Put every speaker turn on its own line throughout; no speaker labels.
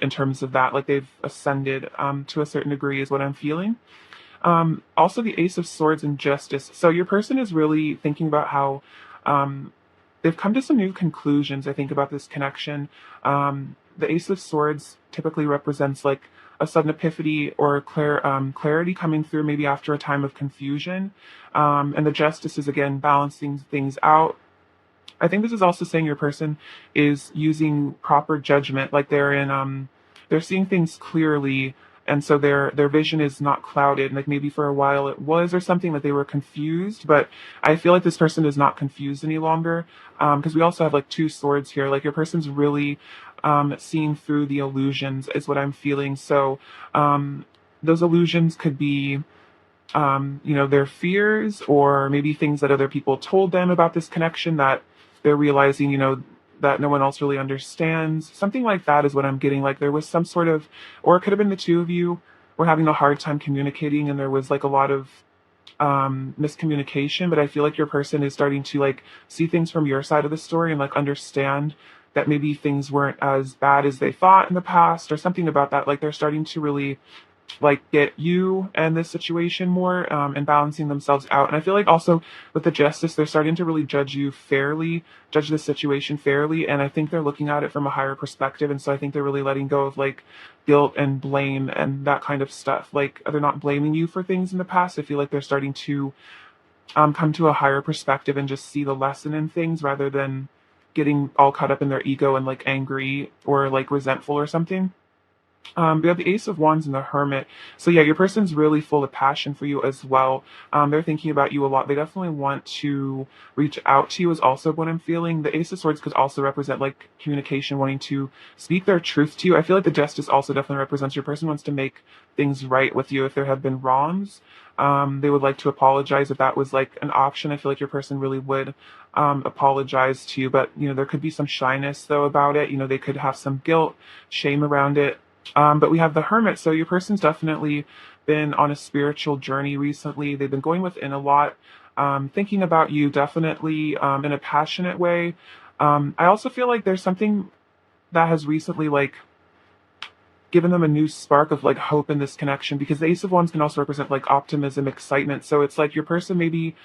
in terms of that. Like they've ascended to a certain degree is what I'm feeling. Also the Ace of Swords and Justice. So your person is really thinking about how um, they've come to some new conclusions, I think, about this connection. The Ace of Swords typically represents like a sudden epiphany or clarity coming through maybe after a time of confusion. And the Justice is again balancing things out. I think this is also saying your person is using proper judgment, like they're seeing things clearly, and so their vision is not clouded. Like maybe for a while it was or something that they were confused, but I feel like this person is not confused any longer. Because we also have like two swords here. Like your person's really seeing through the illusions is what I'm feeling. So those illusions could be their fears or maybe things that other people told them about this connection that they're realizing, that no one else really understands. Something like that is what I'm getting. Like there was some sort of, or it could have been the two of you were having a hard time communicating and there was like a lot of miscommunication, but I feel like your person is starting to like see things from your side of the story and like understand that maybe things weren't as bad as they thought in the past or something about that. Like they're starting to really like get you and this situation more and balancing themselves out. And I feel like also with the Justice, they're starting to really judge you fairly, judge the situation fairly, and I think they're looking at it from a higher perspective. And so I think they're really letting go of like guilt and blame and that kind of stuff. Like they're not blaming you for things in the past. I feel like they're starting to come to a higher perspective and just see the lesson in things rather than getting all caught up in their ego and like angry or like resentful or something. We have the Ace of Wands and the Hermit. So yeah, your person's really full of passion for you as well. They're thinking about you a lot. They definitely want to reach out to you is also what I'm feeling. The Ace of Swords could also represent like communication, wanting to speak their truth to you. I feel like the Justice also definitely represents your person wants to make things right with you if there have been wrongs. They would like to apologize if that was like an option. I feel like your person really would apologize to you, but there could be some shyness though about it. They could have some guilt, shame around it. But we have the Hermit, so your person's definitely been on a spiritual journey recently. They've been going within a lot, thinking about you definitely in a passionate way. I also feel like there's something that has recently like given them a new spark of like hope in this connection because the Ace of Wands can also represent like optimism, excitement. So it's like your person maybe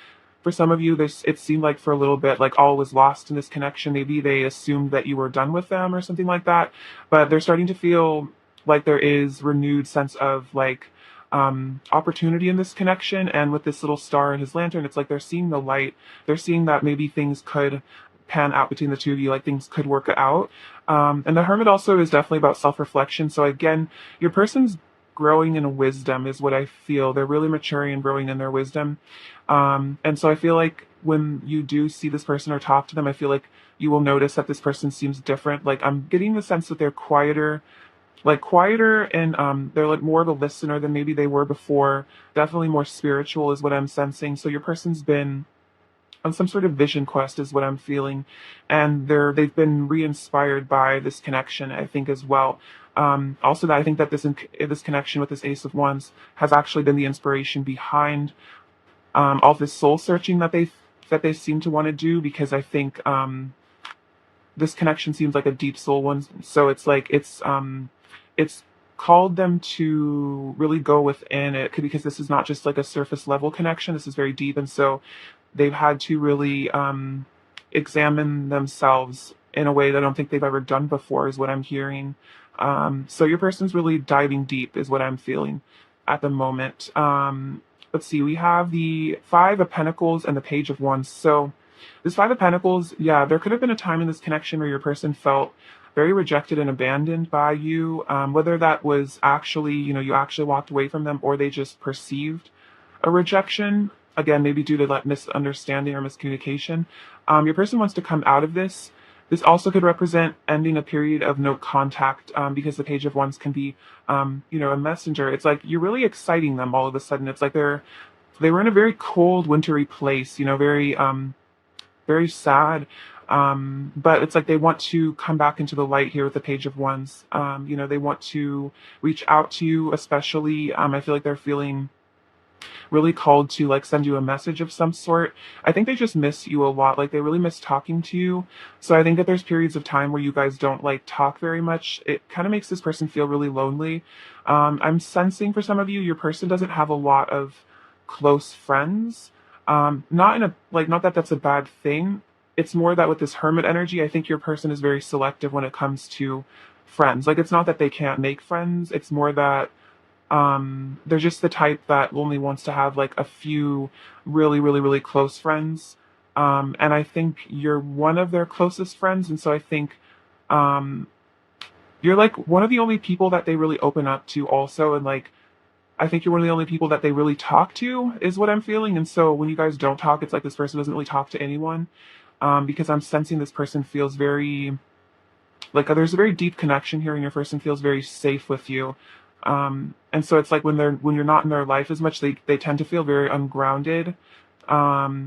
for some of you, this it seemed like for a little bit like all was lost in this connection. Maybe they assumed that you were done with them or something like that, but they're starting to feel like there is renewed sense of like opportunity in this connection. And with this little star in his lantern, it's like they're seeing the light. They're seeing that maybe things could pan out between the two of you, like things could work out. And the Hermit also is definitely about self-reflection. So again, your person's growing in wisdom is what I feel. They're really maturing and growing in their wisdom. And so I feel like when you do see this person or talk to them, I feel like you will notice that this person seems different. Like I'm getting the sense that they're quieter and they're like more of a listener than maybe they were before. Definitely more spiritual is what I'm sensing. So your person's been on some sort of vision quest is what I'm feeling, and they've been re-inspired by this connection, I think, as well. Also, that I think that this connection with this Ace of Wands has actually been the inspiration behind all this soul searching that they seem to want to do, because I think this connection seems like a deep soul one. So it's like it's called them to really go within it because this is not just like a surface level connection. This is very deep, and so they've had to really examine themselves in a way that I don't think they've ever done before, is what I'm hearing. So your person's really diving deep, is what I'm feeling at the moment. Let's see, we have the Five of Pentacles and the Page of Wands. So this Five of Pentacles, yeah, there could have been a time in this connection where your person felt very rejected and abandoned by you, whether that was actually, you actually walked away from them or they just perceived a rejection. Again, maybe due to like misunderstanding or miscommunication. Your person wants to come out of this. This also could represent ending a period of no contact, because the Page of Wands can be, a messenger. It's like you're really exciting them all of a sudden. It's like they were in a very cold, wintry place, very sad. But it's like they want to come back into the light here with the Page of Wands. They want to reach out to you, especially. I feel like they're feeling really called to like send you a message of some sort. I think they just miss you a lot. Like they really miss talking to you. So I think that there's periods of time where you guys don't like talk very much. It kind of makes this person feel really lonely. I'm sensing for some of you, your person doesn't have a lot of close friends. Not in a like not that that's a bad thing. It's more that with this hermit energy, I think your person is very selective when it comes to friends. Like it's not that they can't make friends. It's more that they're just the type that only wants to have like a few really, really, really close friends. And I think you're one of their closest friends. And so I think um, you're like one of the only people that they really open up to also. And like, I think you're one of the only people that they really talk to, is what I'm feeling. And so when you guys don't talk, it's like this person doesn't really talk to anyone. Because I'm sensing this person feels very like there's a very deep connection here and your person feels very safe with you. And so it's like when you're not in their life as much, they tend to feel very ungrounded.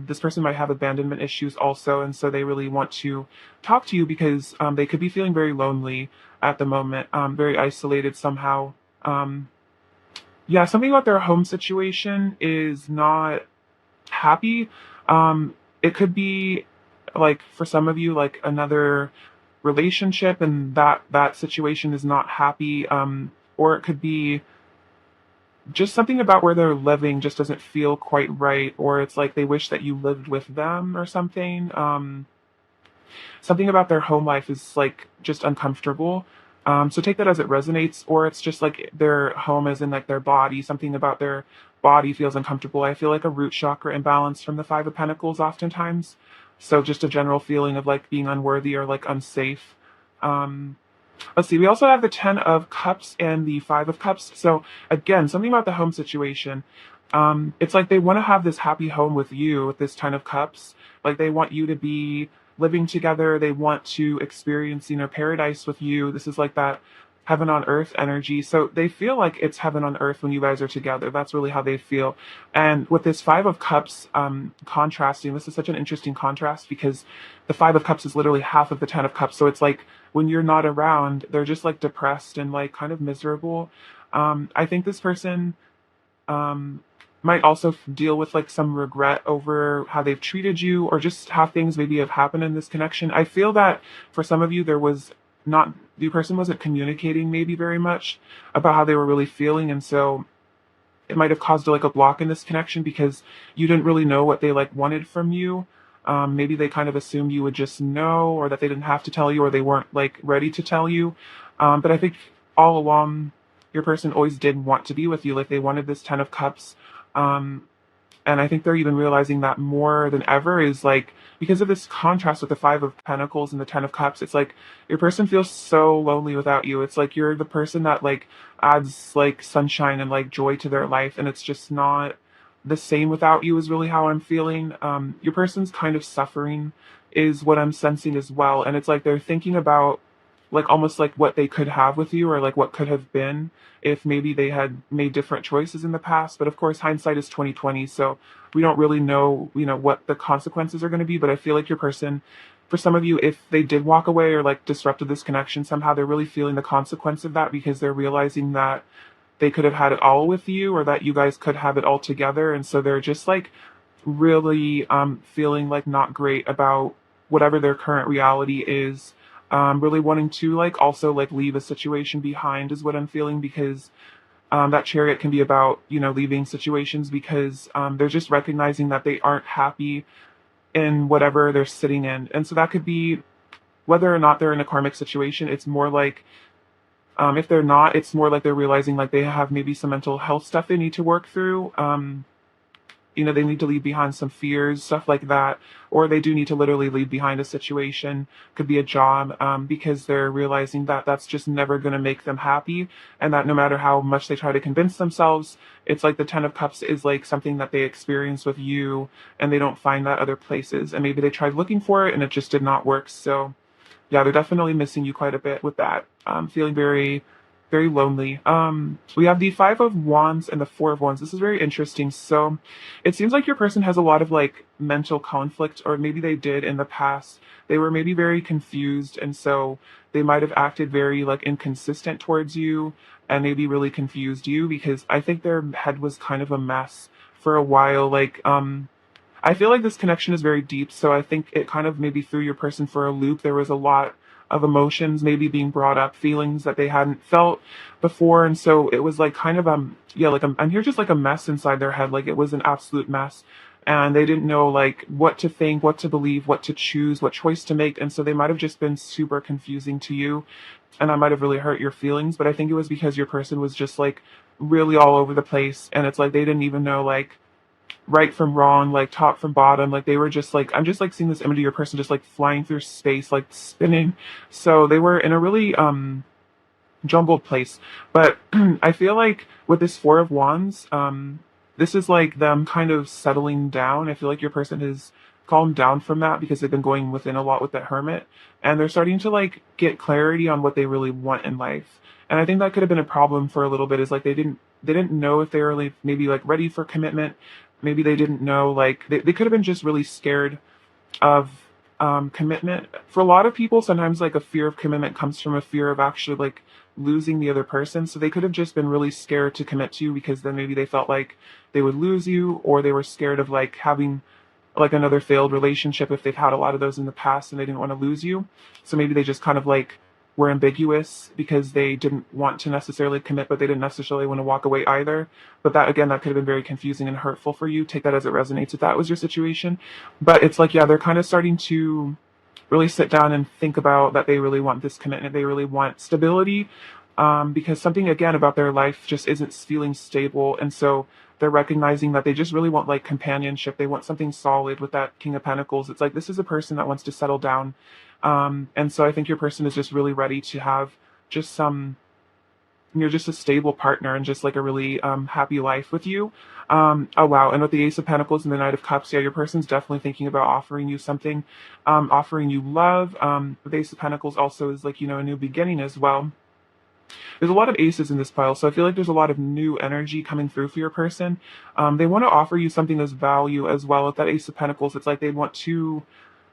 This person might have abandonment issues also, and so they really want to talk to you because they could be feeling very lonely at the moment, very isolated somehow. um, yeah, something about their home situation is not happy. It could be like for some of you, like another relationship, and that situation is not happy. Or it could be just something about where they're living just doesn't feel quite right, or it's like they wish that you lived with them or something. Something about their home life is like just uncomfortable. So take that as it resonates, or it's just like their home as in like their body, something about their body feels uncomfortable. I feel like a root chakra imbalance from the Five of Pentacles oftentimes. So just a general feeling of like being unworthy or like unsafe. Um, let's see, we also have the Ten of Cups and the Five of Cups. So again, something about the home situation. It's like they want to have this happy home with you with this Ten of Cups. Like they want you to be living together. They want to experience, paradise with you. This is like that heaven on earth energy. So they feel like it's heaven on earth when you guys are together. That's really how they feel. And with this Five of Cups contrasting, this is such an interesting contrast because the Five of Cups is literally half of the Ten of Cups. So it's like when you're not around, they're just like depressed and like kind of miserable. I think this person um, might also deal with like some regret over how they've treated you or just how things maybe have happened in this connection. I feel that for some of you, there was not, the person wasn't communicating maybe very much about how they were really feeling. And so it might have caused like a block in this connection because you didn't really know what they like wanted from you. Maybe they kind of assumed you would just know, or that they didn't have to tell you, or they weren't like ready to tell you. But I think all along, your person always did want to be with you. Like they wanted this Ten of Cups. Um, and I think they're even realizing that more than ever is like because of this contrast with the Five of Pentacles and the Ten of Cups, it's like your person feels so lonely without you. It's like you're the person that like adds like sunshine and like joy to their life, and it's just not the same without you is really how I'm feeling. Your person's kind of suffering is what I'm sensing as well. And it's like they're thinking about like almost like what they could have with you or like what could have been if maybe they had made different choices in the past. But of course, hindsight is 2020, so we don't really know, what the consequences are going to be. But I feel like your person, for some of you, if they did walk away or like disrupted this connection somehow, they're really feeling the consequence of that because they're realizing that they could have had it all with you or that you guys could have it all together. And so they're just like really feeling like not great about whatever their current reality is. Really wanting to like also like leave a situation behind is what I'm feeling because that chariot can be about leaving situations because they're just recognizing that they aren't happy in whatever they're sitting in. And so that could be whether or not they're in a karmic situation. It's more like if they're not, it's more like they're realizing like they have maybe some mental health stuff they need to work through. They need to leave behind some fears, stuff like that, or they do need to literally leave behind a situation, could be a job, because they're realizing that that's just never going to make them happy, and that no matter how much they try to convince themselves, it's like the Ten of Cups is like something that they experience with you, and they don't find that other places, and maybe they tried looking for it and it just did not work. So yeah, they're definitely missing you quite a bit with that. Feeling very very lonely. We have the Five of Wands and the Four of Wands. This is very interesting. So it seems like your person has a lot of like mental conflict, or maybe they did in the past. They were maybe very confused, and so they might have acted very like inconsistent towards you and maybe really confused you, because I think their head was kind of a mess for a while. I feel like this connection is very deep, so I think it kind of maybe threw your person for a loop. There was a lot of emotions maybe being brought up, feelings that they hadn't felt before, and so it was like kind of yeah, like I'm here just like a mess inside their head. Like it was an absolute mess, and they didn't know like what to think, what to believe, what to choose, what choice to make, and so they might have just been super confusing to you, and that might have really hurt your feelings. But I think it was because your person was just like really all over the place, and it's like they didn't even know like right from wrong, like top from bottom. Like they were just like, I'm just like seeing this image of your person just like flying through space, like spinning. So they were in a really jumbled place. But I feel like with this Four of Wands, this is like them kind of settling down. I feel like your person has calmed down from that because they've been going within a lot with that Hermit, and they're starting to like get clarity on what they really want in life. And I think that could have been a problem for a little bit, is like they didn't know if they were like maybe like ready for commitment. Maybe they didn't know, like they could have been just really scared of commitment. For a lot of people, sometimes like a fear of commitment comes from a fear of actually like losing the other person. So they could have just been really scared to commit to you because then maybe they felt like they would lose you, or they were scared of like having like another failed relationship if they've had a lot of those in the past and they didn't want to lose you. So maybe they just kind of like were ambiguous because they didn't want to necessarily commit, but they didn't necessarily want to walk away either. But that, again, that could have been very confusing and hurtful for you. Take that as it resonates if that was your situation. But it's like, yeah, they're kind of starting to really sit down and think about that they really want this commitment. They really want stability, because something, again, about their life just isn't feeling stable. And so they're recognizing that they just really want like companionship. They want something solid with that King of Pentacles. It's like this is a person that wants to settle down. And so I think your person is just really ready to have just some, you're just a stable partner and just like a really happy life with you. Oh wow. And with the Ace of Pentacles and the Knight of Cups, yeah, your person's definitely thinking about offering you something, offering you love. The Ace of Pentacles also is like, a new beginning as well. There's a lot of aces in this pile, so I feel like there's a lot of new energy coming through for your person. They want to offer you something as value as well. With that Ace of Pentacles, it's like they want to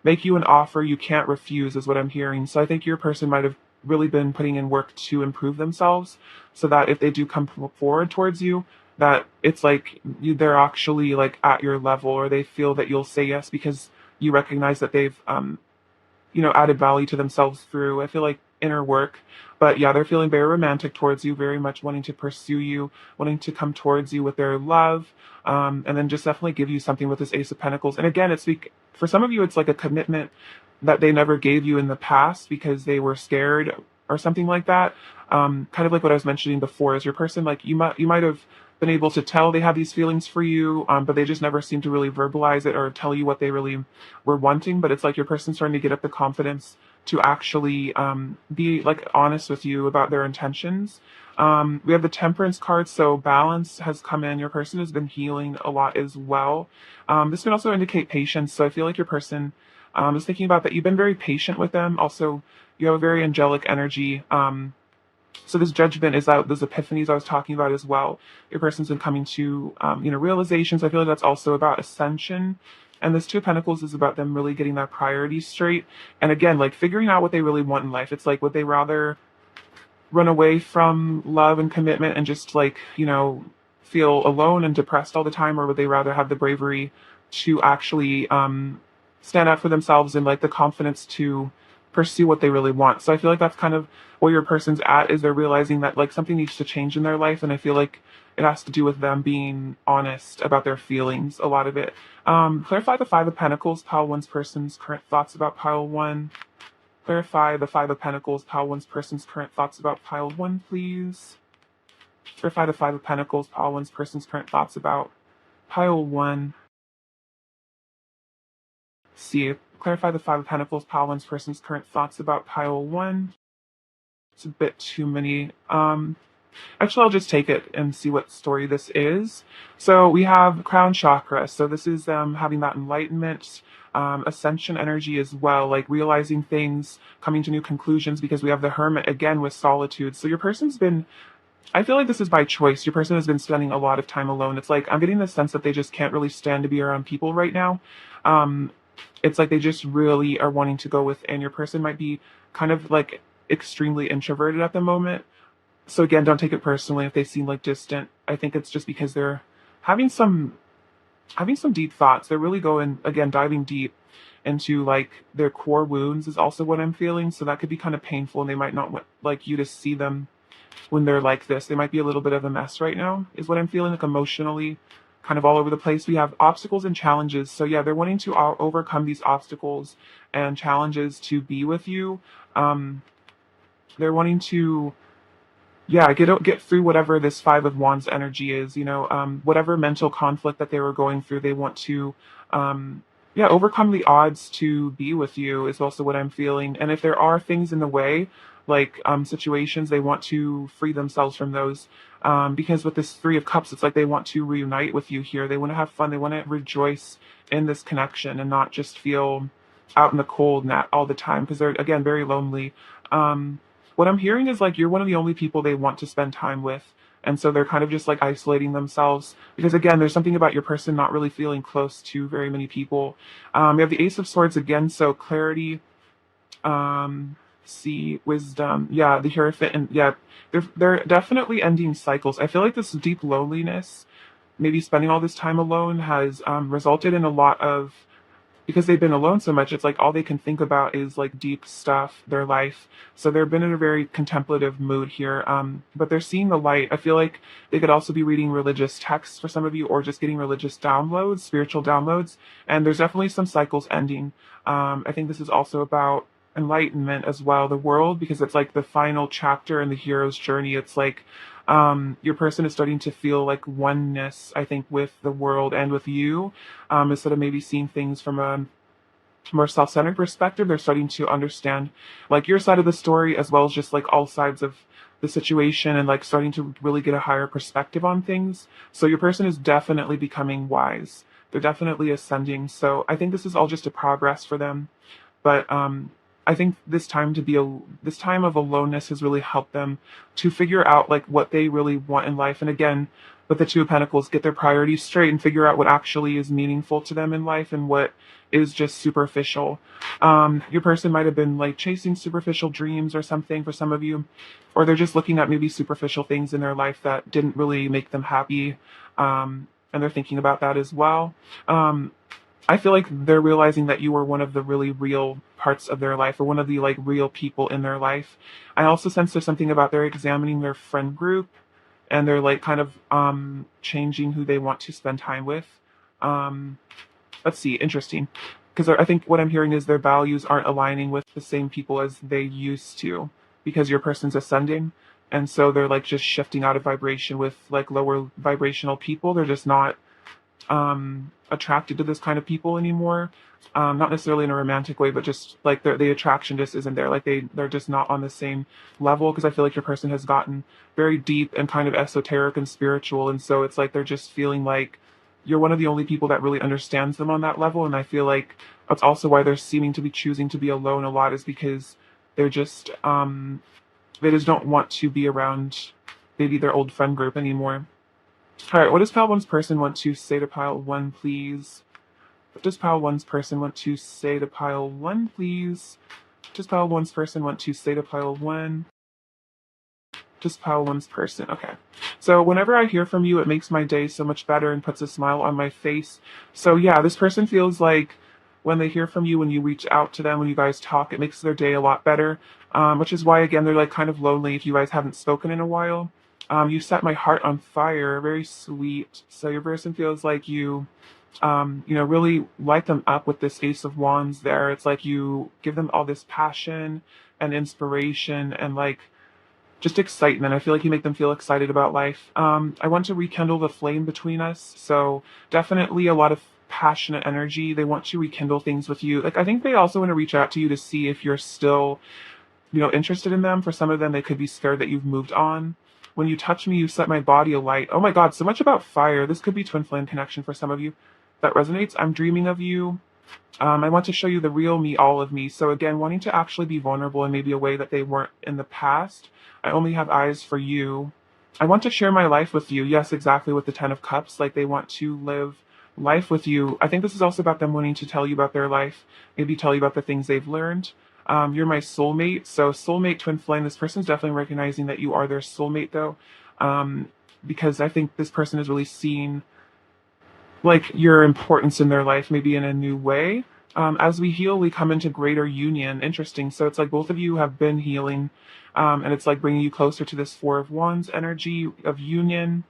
make you an offer you can't refuse, is what I'm hearing. So I think your person might have really been putting in work to improve themselves, so that if they do come forward towards you, that it's like they're actually like at your level, or they feel that you'll say yes because you recognize that they've added value to themselves through, I feel like, inner work. But yeah, they're feeling very romantic towards you, very much wanting to pursue you, wanting to come towards you with their love, and then just definitely give you something with this Ace of Pentacles. And again, for some of you, it's like a commitment that they never gave you in the past because they were scared or something like that. Kind of like what I was mentioning before, is your person, like you might have been able to tell they have these feelings for you, but they just never seem to really verbalize it or tell you what they really were wanting. But it's like your person's starting to get up the confidence to actually be like honest with you about their intentions. We have the Temperance card, so balance has come in. Your person has been healing a lot as well. This can also indicate patience. So I feel like your person is thinking about that. You've been very patient with them. Also, you have a very angelic energy. So this Judgment is out, those epiphanies I was talking about as well. Your person's been coming to, realizations. I feel like that's also about ascension. And this Two of Pentacles is about them really getting their priorities straight. And again, like figuring out what they really want in life. It's like, would they rather run away from love and commitment and just like, feel alone and depressed all the time? Or would they rather have the bravery to actually stand up for themselves and like the confidence to pursue what they really want? So I feel like that's kind of where your person's at, is they're realizing that like something needs to change in their life. And I feel like it has to do with them being honest about their feelings, a lot of it. Clarify the Five of Pentacles, pile one's person's current thoughts about pile one. Clarify the Five of Pentacles, pile one's person's current thoughts about pile one, please. Clarify the Five of Pentacles, pile one's person's current thoughts about pile one. See, clarify the Five of Pentacles, pile one's person's current thoughts about pile one. It's a bit too many. Actually, I'll just take it and see what story this is. So we have crown chakra. So this is having that enlightenment, ascension energy as well, like realizing things, coming to new conclusions, because we have the hermit again with solitude. So your person's been, I feel like this is by choice. Your person has been spending a lot of time alone. It's like I'm getting the sense that they just can't really stand to be around people right now. Um, it's like they just really are wanting to go within. Your person might be kind of like extremely introverted at the moment, so again, don't take it personally if they seem like distant. I think it's just because they're having some having some deep thoughts. They're really going again, diving deep into like their core wounds is also what I'm feeling. So that could be kind of painful, and they might not want like you to see them when they're like this. They might be a little bit of a mess right now, is what I'm feeling, like emotionally, kind of all over the place. We have obstacles and challenges. So yeah, they're wanting to overcome these obstacles and challenges to be with you. Um, they're wanting to, yeah, get through whatever this Five of Wands energy is, whatever mental conflict that they were going through. They want to yeah, overcome the odds to be with you is also what I'm feeling. And if there are things in the way, like situations, they want to free themselves from those. Because with this Three of Cups, it's like they want to reunite with you here. They want to have fun. They want to rejoice in this connection and not just feel out in the cold and that all the time, because they're again very lonely. What I'm hearing is like you're one of the only people they want to spend time with. And so they're kind of just like isolating themselves because again, there's something about your person not really feeling close to very many people. You have the Ace of Swords again, so clarity, see wisdom, yeah, the Hierophant, and yeah, they're definitely ending cycles. I feel like this deep loneliness, maybe spending all this time alone, has resulted in a lot of, because they've been alone so much, it's like all they can think about is like deep stuff, their life. So they've been in a very contemplative mood here. But they're seeing the light. I feel like they could also be reading religious texts for some of you, or just getting religious downloads, spiritual downloads. And there's definitely some cycles ending. I think this is also about enlightenment as well, the world, because it's like the final chapter in the hero's journey. It's like your person is starting to feel like oneness, I think, with the world and with you, instead of maybe seeing things from a more self-centered perspective. They're starting to understand like your side of the story as well as just like all sides of the situation, and like starting to really get a higher perspective on things. So your person is definitely becoming wise. They're definitely ascending. So I think this is all just a progress for them. But I think this time of aloneness has really helped them to figure out like what they really want in life. And again, with the Two of Pentacles, get their priorities straight and figure out what actually is meaningful to them in life and what is just superficial. Your person might have been like chasing superficial dreams or something for some of you, or they're just looking at maybe superficial things in their life that didn't really make them happy. And they're thinking about that as well. I feel like they're realizing that you were one of the really real parts of their life, or one of the like real people in their life. I also sense there's something about they're examining their friend group, and they're like kind of changing who they want to spend time with. Um let's see, interesting. Because I think what I'm hearing is their values aren't aligning with the same people as they used to, because your person's ascending. And so they're like just shifting out of vibration with like lower vibrational people. They're just not attracted to this kind of people anymore. Not necessarily in a romantic way, but just like the attraction just isn't there. Like they're just not on the same level, because I feel like your person has gotten very deep and kind of esoteric and spiritual. And so it's like they're just feeling like you're one of the only people that really understands them on that level. And I feel like that's also why they're seeming to be choosing to be alone a lot, is because they're just, they just don't want to be around maybe their old friend group anymore. All right, what does pile one's person want to say to pile one, please? What does pile one's person want to say to pile one, please? What does pile one's person want to say to pile one? Just pile one's person. Okay. So whenever I hear from you, it makes my day so much better and puts a smile on my face. So yeah, this person feels like when they hear from you, when you reach out to them, when you guys talk, it makes their day a lot better. Which is why, again, they're like kind of lonely if you guys haven't spoken in a while. You set my heart on fire. Very sweet. So your person feels like you, really light them up with this Ace of Wands there. It's like you give them all this passion and inspiration and like just excitement. I feel like you make them feel excited about life. I want to rekindle the flame between us. So definitely a lot of passionate energy. They want to rekindle things with you. Like I think they also want to reach out to you to see if you're still, interested in them. For some of them, they could be scared that you've moved on. When you touch me, you set my body alight. Oh my God, so much about fire. This could be twin flame connection for some of you that resonates. I'm dreaming of you. I want to show you the real me, all of me. So again, wanting to actually be vulnerable in maybe a way that they weren't in the past. I only have eyes for you. I want to share my life with you. Yes, exactly, with the Ten of Cups. Like they want to live life with you. I think this is also about them wanting to tell you about their life, maybe tell you about the things they've learned. You're my soulmate. So soulmate, twin flame. This person's definitely recognizing that you are their soulmate, though, because I think this person is really seeing like your importance in their life, maybe in a new way. As we heal, we come into greater union. Interesting. So it's like both of you have been healing, and it's like bringing you closer to this Four of Wands energy of union.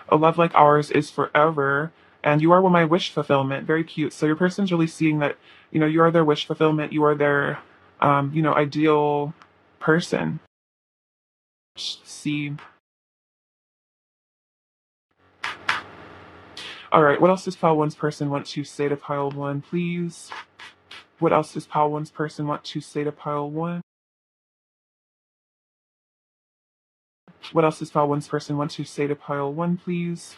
A love like ours is forever, and you are my wish fulfillment. Very cute. So your person's really seeing that, you are their wish fulfillment. You are their, ideal person. See. All right. What else does Pile One's person want to say to Pile One, please? What else does Pile One's person want to say to Pile One? What else does Pile One's person want to say to Pile One, please?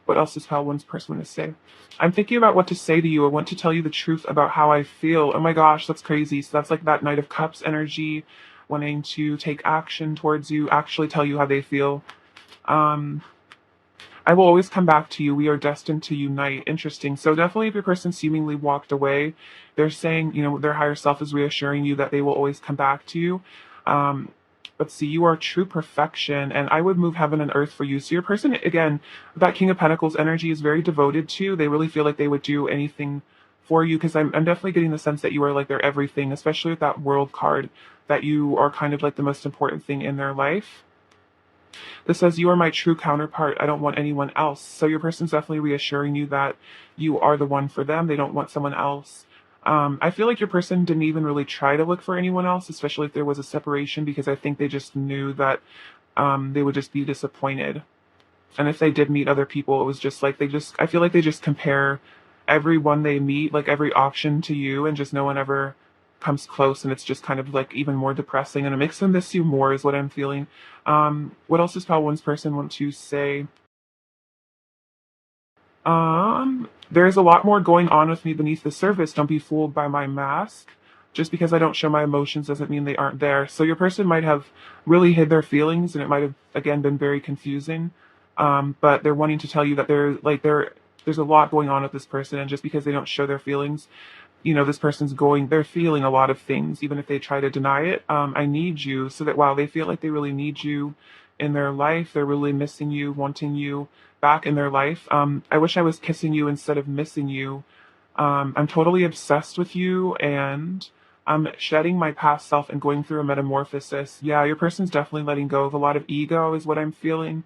What else does Pile One's person want to say? I'm thinking about what to say to you. I want to tell you the truth about how I feel. Oh my gosh, that's crazy. So that's like that Knight of Cups energy, wanting to take action towards you, actually tell you how they feel. I will always come back to you. We are destined to unite. Interesting. So definitely if your person seemingly walked away, they're saying, their higher self is reassuring you that they will always come back to you. But see, you are true perfection, and I would move heaven and earth for you. So your person, again, that King of Pentacles energy is very devoted to you. They really feel like they would do anything for you, because I'm definitely getting the sense that you are like their everything, especially with that World card, that you are kind of like the most important thing in their life. This says, you are my true counterpart. I don't want anyone else. So your person's definitely reassuring you that you are the one for them. They don't want someone else. I feel like your person didn't even really try to look for anyone else, especially if there was a separation, because I think they just knew that they would just be disappointed. And if they did meet other people, it was just like I feel like they just compare everyone they meet, like every option to you, and just no one ever comes close, and it's just kind of like even more depressing, and it makes them miss you more, is what I'm feeling. What else does Pal One's person want to say? There's a lot more going on with me beneath the surface. Don't be fooled by my mask. Just because I don't show my emotions doesn't mean they aren't there. So your person might have really hid their feelings, and it might have again been very confusing. But they're wanting to tell you that there's a lot going on with this person, and just because they don't show their feelings, this person's they're feeling a lot of things, even if they try to deny it. I need you, so that while they feel like they really need you in their life, they're really missing you, wanting you back in their life. I wish I was kissing you instead of missing you. I'm totally obsessed with you, and I'm shedding my past self and going through a metamorphosis. Yeah, your person's definitely letting go of a lot of ego, is what I'm feeling.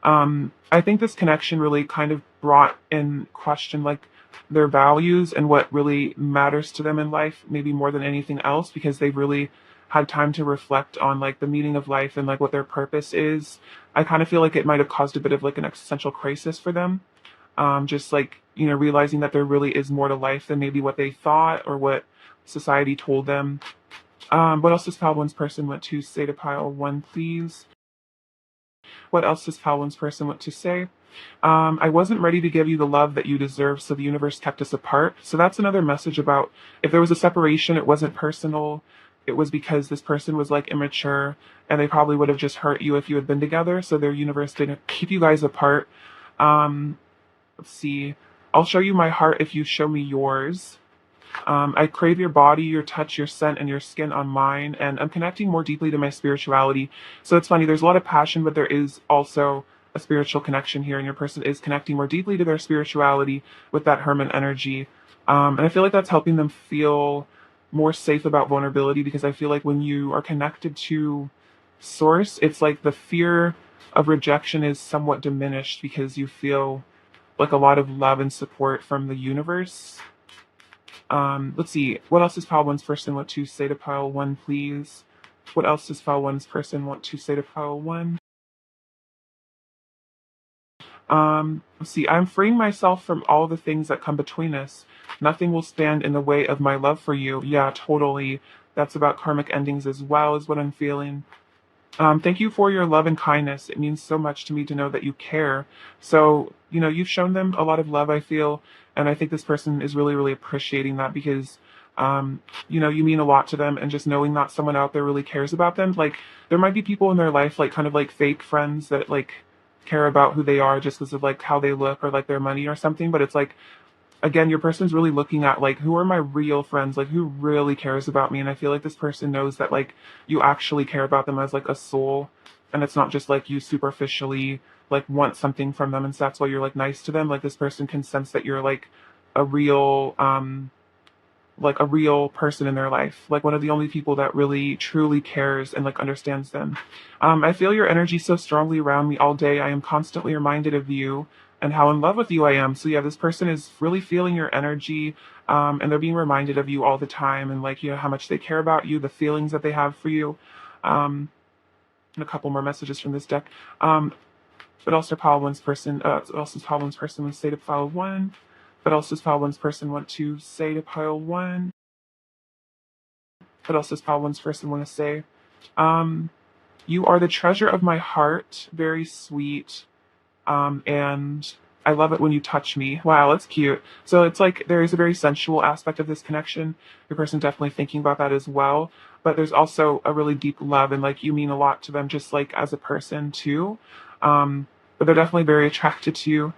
I think this connection really kind of brought in question like their values and what really matters to them in life, maybe more than anything else, because they've really had time to reflect on like the meaning of life and like what their purpose is. I kind of feel like it might have caused a bit of like an existential crisis for them. Just like, realizing that there really is more to life than maybe what they thought or what society told them. What else does Pile One's person want to say to Pile One, please? What else does Pile One's person want to say? I wasn't ready to give you the love that you deserve, so the universe kept us apart. So that's another message about if there was a separation, it wasn't personal. It was because this person was like immature, and they probably would have just hurt you if you had been together. So their universe didn't keep you guys apart. Let's see. I'll show you my heart if you show me yours. I crave your body, your touch, your scent, and your skin on mine, and I'm connecting more deeply to my spirituality. So it's funny, there's a lot of passion, but there is also a spiritual connection here, and your person is connecting more deeply to their spirituality with that Herman energy. And I feel like that's helping them feel more safe about vulnerability, because I feel like when you are connected to Source, it's like the fear of rejection is somewhat diminished because you feel like a lot of love and support from the universe. Let's see. What else does Pile One's person want to say to Pile One, please? What else does Pile One's person want to say to Pile One? Let's see. I'm freeing myself from all the things that come between us. Nothing will stand in the way of my love for you. Yeah, totally. that's about karmic endings as well, is what I'm feeling. Thank you for your love and kindness. It means so much to me to know that you care. So, you've shown them a lot of love, I feel, and I think this person is really, really appreciating that because, you mean a lot to them, and just knowing that someone out there really cares about them. Like, there might be people in their life, like, kind of like fake friends that, like, care about who they are just because of, like, how they look or, like, their money or something, but it's like, again, your person's really looking at like who are my real friends, like who really cares about me. And I feel like this person knows that like you actually care about them as like a soul, and it's not just like you superficially like want something from them, and so that's why you're like nice to them. Like this person can sense that you're a real like a real person in their life, like one of the only people that really truly cares and like understands them. I feel your energy so strongly around me all day. I am constantly reminded of you and how in love with you I am. So yeah, this person is really feeling your energy, and they're being reminded of you all the time, and like how much they care about you, the feelings that they have for you. And a couple more messages from this deck. But also pile one's person. Also pile one's person want to say to pile one. But also pile one's person want to say to pile one. But also pile one's person want to say, you are the treasure of my heart. Very sweet. And I love it when you touch me. Wow, that's cute. So it's like there is a very sensual aspect of this connection. Your person definitely thinking about that as well. But there's also a really deep love, and like you mean a lot to them, just like as a person too. But they're definitely very attracted to you.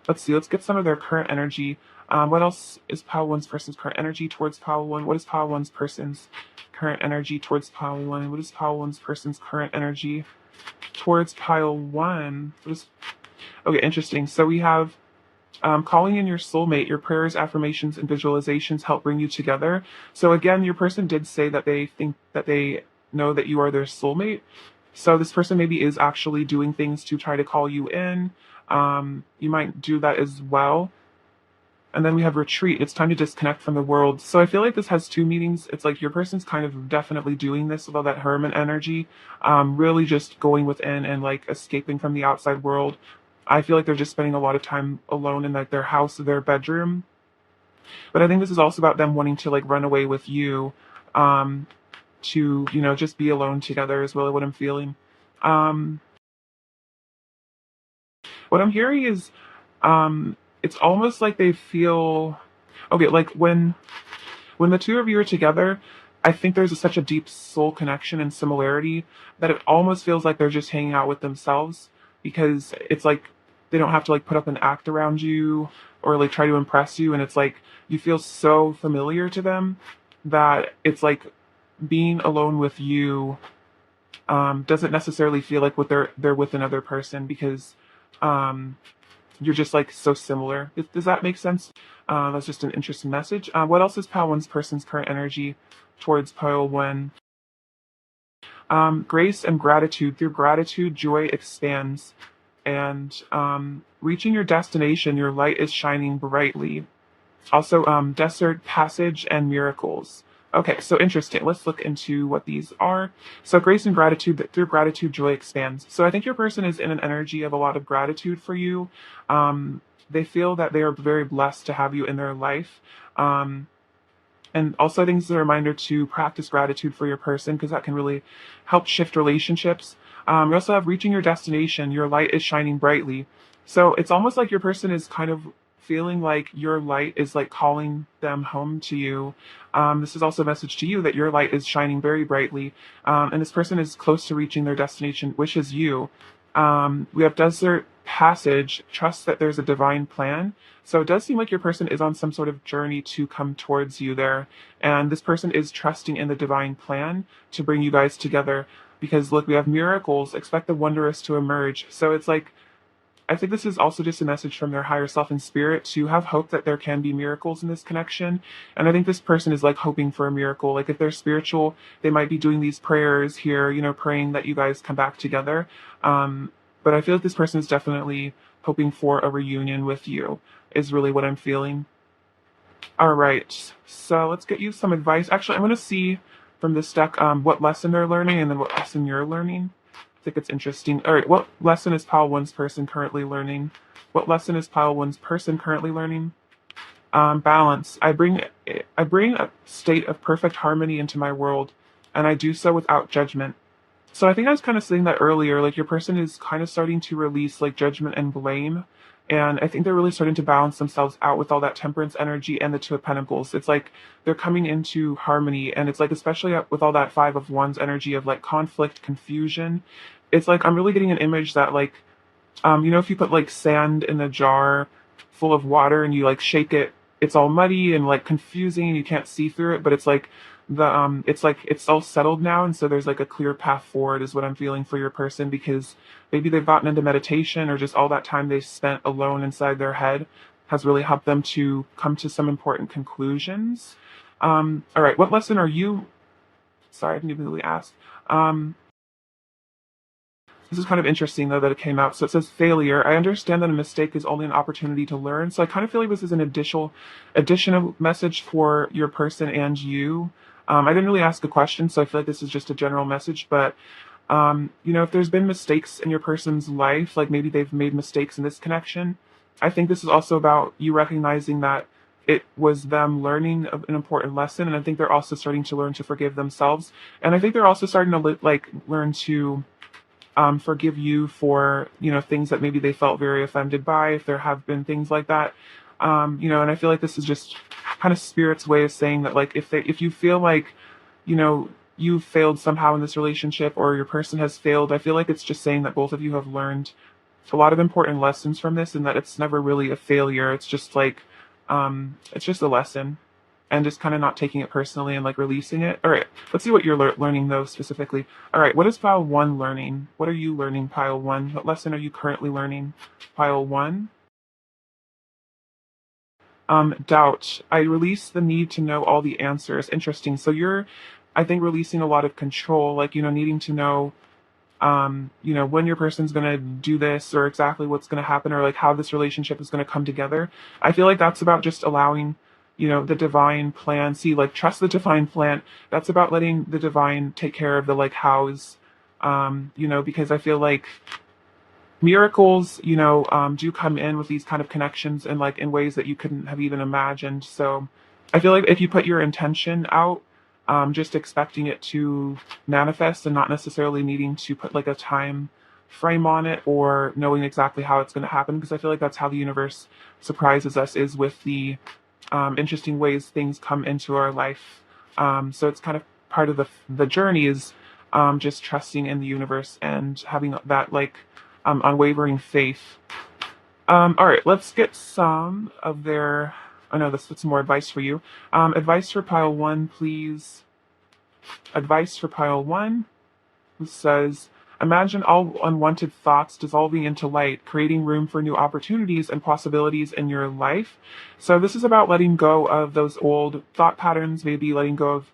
Let's see. Let's get some of their current energy. What else is Pile One's person's current energy towards Pile One? What is Pile One's person's current energy towards Pile One? What is Pile One's person's current energy towards Pile One? Okay, interesting. So we have calling in your soulmate. Your prayers, affirmations, and visualizations help bring you together. So again, your person did say that they think that they know that you are their soulmate. So this person maybe is actually doing things to try to call you in. You might do that as well. And then we have retreat. It's time to disconnect from the world. So I feel like this has two meanings. It's like your person's kind of definitely doing this with all that hermit energy, really just going within and like escaping from the outside world. I feel like they're just spending a lot of time alone in like their house or their bedroom. But I think this is also about them wanting to like run away with you, to, just be alone together is really what I'm feeling. Um, what I'm hearing is, it's almost like they feel okay, like when the two of you are together, I think there's such a deep soul connection and similarity that it almost feels like they're just hanging out with themselves, because it's like they don't have to like put up an act around you or like try to impress you, and it's like you feel so familiar to them that it's like being alone with you doesn't necessarily feel like what they're with another person, because um, you're just like so similar. Does that make sense? That's just an interesting message. What else is Pile One's person's current energy towards Pile One? Grace and gratitude. Through gratitude, joy expands. And reaching your destination, your light is shining brightly. Also, desert passage and miracles. Okay, so interesting. Let's look into what these are. So, grace and gratitude, that through gratitude, joy expands. So, I think your person is in an energy of a lot of gratitude for you. They feel that they are very blessed to have you in their life. And also, I think it's a reminder to practice gratitude for your person, because that can really help shift relationships. You also have reaching your destination, your light is shining brightly. So it's almost like your person is kind of feeling like your light is like calling them home to you. This is also a message to you that your light is shining very brightly. And this person is close to reaching their destination, which is you. We have desert passage, trust that there's a divine plan. So it does seem like your person is on some sort of journey to come towards you there. And this person is trusting in the divine plan to bring you guys together. Because look, we have miracles, expect the wondrous to emerge. So it's like, I think this is also just a message from their higher self and spirit to have hope that there can be miracles in this connection. And I think this person is like hoping for a miracle. Like if they're spiritual, they might be doing these prayers here, praying that you guys come back together. But I feel like this person is definitely hoping for a reunion with you, is really what I'm feeling. All right, so let's get you some advice. Actually, I'm going to see from this deck what lesson they're learning and then what lesson you're learning. I think it's interesting. All right, what lesson is Pile One's person currently learning? What lesson is Pile One's person currently learning? Balance. I bring a state of perfect harmony into my world, and I do so without judgment. So I think I was kind of saying that earlier, like your person is kind of starting to release like judgment and blame. And I think they're really starting to balance themselves out with all that temperance energy and the two of pentacles. It's like they're coming into harmony. And it's like, especially with all that five of wands energy of like conflict, confusion, it's like I'm really getting an image that like, if you put like sand in a jar full of water and you like shake it, it's all muddy and like confusing and you can't see through it, but it's like it's all settled now, and so there's like a clear path forward is what I'm feeling for your person, because maybe they've gotten into meditation or just all that time they spent alone inside their head has really helped them to come to some important conclusions. All right, what lesson are you sorry, I didn't even really ask. Um, This is kind of interesting though that it came out. So it says failure. I understand that a mistake is only an opportunity to learn. So I kind of feel like this is an additional message for your person and you. I didn't really ask a question, so I feel like this is just a general message. But if there's been mistakes in your person's life, like maybe they've made mistakes in this connection, I think this is also about you recognizing that it was them learning an important lesson, and I think they're also starting to learn to forgive themselves, and I think they're also starting to like learn to forgive you for things that maybe they felt very offended by, if there have been things like that. And I feel like this is just kind of spirit's way of saying that, like, if you feel like you failed somehow in this relationship, or your person has failed, I feel like it's just saying that both of you have learned a lot of important lessons from this, and that it's never really a failure. It's just like it's just a lesson, and just kind of not taking it personally and like releasing it. All right, let's see what you're learning though specifically. All right, what is pile one learning? What are you learning, pile one? What lesson are you currently learning, pile one? Doubt. I release the need to know all the answers. Interesting. So you're, I think, releasing a lot of control, like, needing to know, when your person's going to do this, or exactly what's going to happen, or like how this relationship is going to come together. I feel like that's about just allowing, the divine plan. See, like, trust the divine plan. That's about letting the divine take care of the like hows, because I feel like miracles, do come in with these kind of connections, and like in ways that you couldn't have even imagined. So I feel like if you put your intention out, just expecting it to manifest and not necessarily needing to put like a time frame on it or knowing exactly how it's going to happen, because I feel like that's how the universe surprises us, is with the interesting ways things come into our life. So it's kind of part of the journey is just trusting in the universe and having that like unwavering faith. All right, let's get some of their. I know this is some more advice for you. Advice for pile one, please. Advice for pile one says, imagine all unwanted thoughts dissolving into light, creating room for new opportunities and possibilities in your life. So this is about letting go of those old thought patterns, maybe letting go of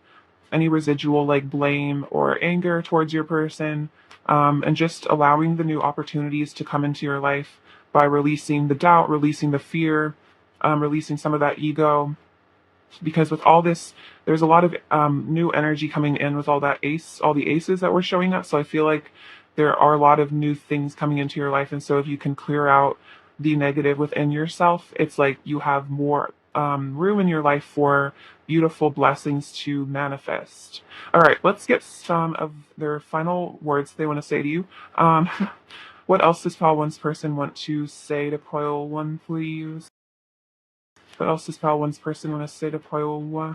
any residual like blame or anger towards your person, and just allowing the new opportunities to come into your life by releasing the doubt, releasing the fear, releasing some of that ego, because with all this there's a lot of new energy coming in with all the aces that were showing up. So I feel like there are a lot of new things coming into your life, and so if you can clear out the negative within yourself, it's like you have more room in your life for beautiful blessings to manifest. All right, let's get some of their final words they want to say to you. um, what else does pile one's person want to say to pile one, please? What else does pile one's person want to say to pile one?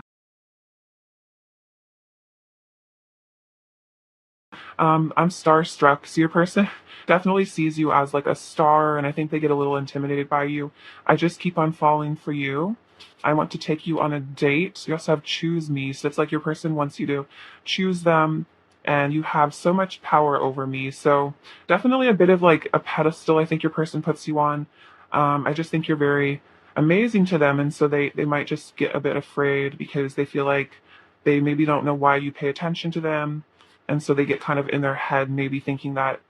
I'm starstruck. So your person definitely sees you as like a star, and I think they get a little intimidated by you. I just keep on falling for you. I want to take you on a date. You also have choose me. So it's like your person wants you to choose them, and you have so much power over me. So definitely a bit of like a pedestal, I think your person puts you on. I just think you're very amazing to them, and so they might just get a bit afraid because they feel like they maybe don't know why you pay attention to them, and so they get kind of in their head, maybe thinking that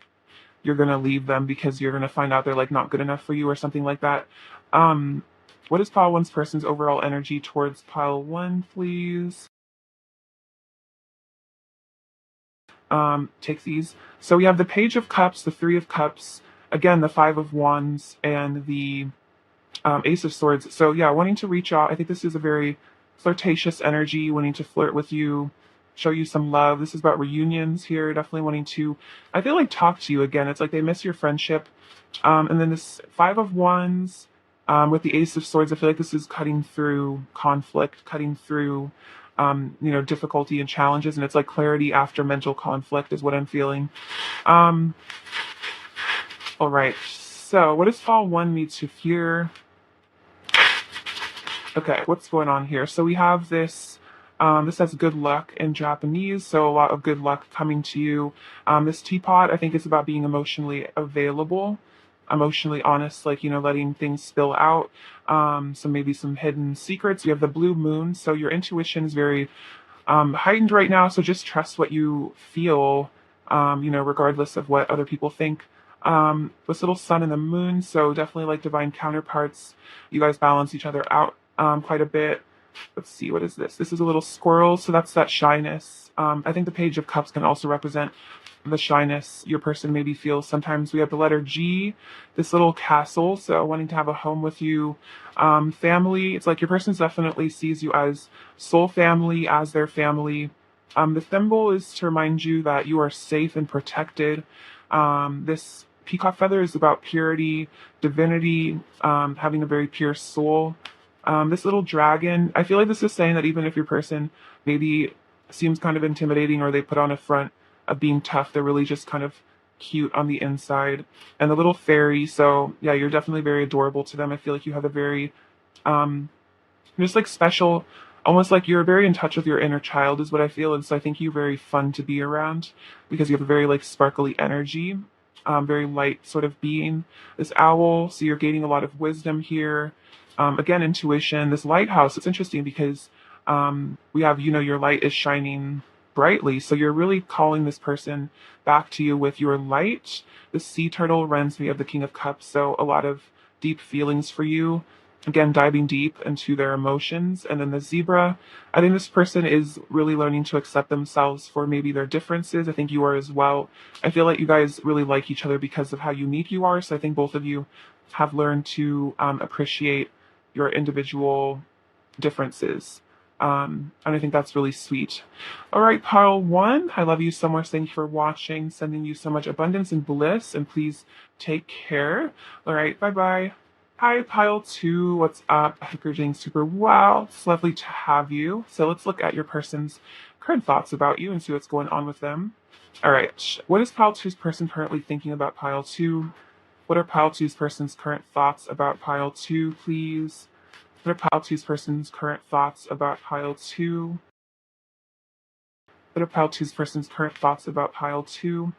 you're going to leave them because you're going to find out they're like not good enough for you or something like that. Um, what is pile one's person's overall energy towards pile one, please? Take these. So we have the Page of Cups, the Three of Cups, again, the Five of Wands, and the Ace of Swords. So yeah, wanting to reach out. I think this is a very flirtatious energy, wanting to flirt with you, show you some love. This is about reunions here. Definitely wanting to, I feel like, talk to you again. It's like they miss your friendship. And then this Five of Wands with the Ace of Swords. I feel like this is cutting through conflict, cutting through, difficulty and challenges. And it's like clarity after mental conflict is what I'm feeling. Um, all right. So what does fall one need to hear? Okay, what's going on here? So we have this. This says good luck in Japanese, so a lot of good luck coming to you. This teapot, I think, is about being emotionally available, emotionally honest, like, letting things spill out. So maybe some hidden secrets. You have the blue moon, so your intuition is very heightened right now. So just trust what you feel, regardless of what other people think. This little sun and the moon, so definitely like divine counterparts. You guys balance each other out quite a bit. Let's see, what is this? This is a little squirrel, so that's that shyness. I think the Page of Cups can also represent the shyness your person maybe feels. Sometimes we have the letter G, this little castle, so wanting to have a home with you. Family, it's like your person definitely sees you as soul family, as their family. The thimble is to remind you that you are safe and protected. This peacock feather is about purity, divinity, having a very pure soul. This little dragon, I feel like this is saying that even if your person maybe seems kind of intimidating or they put on a front of being tough, they're really just kind of cute on the inside. And the little fairy, so yeah, you're definitely very adorable to them. I feel like you have a very, just like special, almost like you're very in touch with your inner child is what I feel. And so I think you're very fun to be around because you have a very like sparkly energy, very light sort of being. This owl, so you're gaining a lot of wisdom here. Again, intuition. This lighthouse, it's interesting because we have, your light is shining brightly. So you're really calling this person back to you with your light. The sea turtle reminds me of the King of Cups. So a lot of deep feelings for you. Again, diving deep into their emotions. And then the zebra, I think this person is really learning to accept themselves for maybe their differences. I think you are as well. I feel like you guys really like each other because of how unique you are. So I think both of you have learned to appreciate your individual differences. And I think that's really sweet. All right, pile one, I love you so much. Thank you for watching. Sending you so much abundance and bliss. And please take care. All right, bye-bye. Hi, pile two. What's up? I hope you're doing super well. It's lovely to have you. So let's look at your person's current thoughts about you and see what's going on with them. All right. What is pile two's person currently thinking about pile two? What are pile two's person's current thoughts about pile two, please? What are pile two's person's current thoughts about pile two? What are pile two's person's current thoughts about pile two?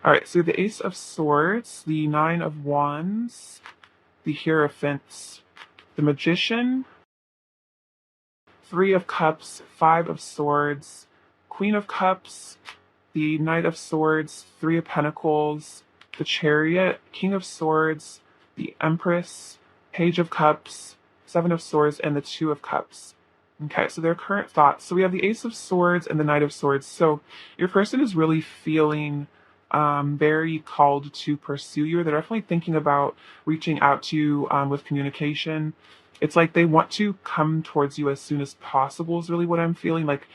All right, so the Ace of Swords, the Nine of Wands, the Hierophant, the Magician, Three of Cups, Five of Swords, Queen of Cups, the Knight of Swords, Three of Pentacles, the Chariot, King of Swords, the Empress, Page of Cups, Seven of Swords, and the Two of Cups. Okay, so their current thoughts. So we have the Ace of Swords and the Knight of Swords. So your person is really feeling very called to pursue you. They're definitely thinking about reaching out to you with communication. It's like they want to come towards you as soon as possible is really what I'm feeling. Like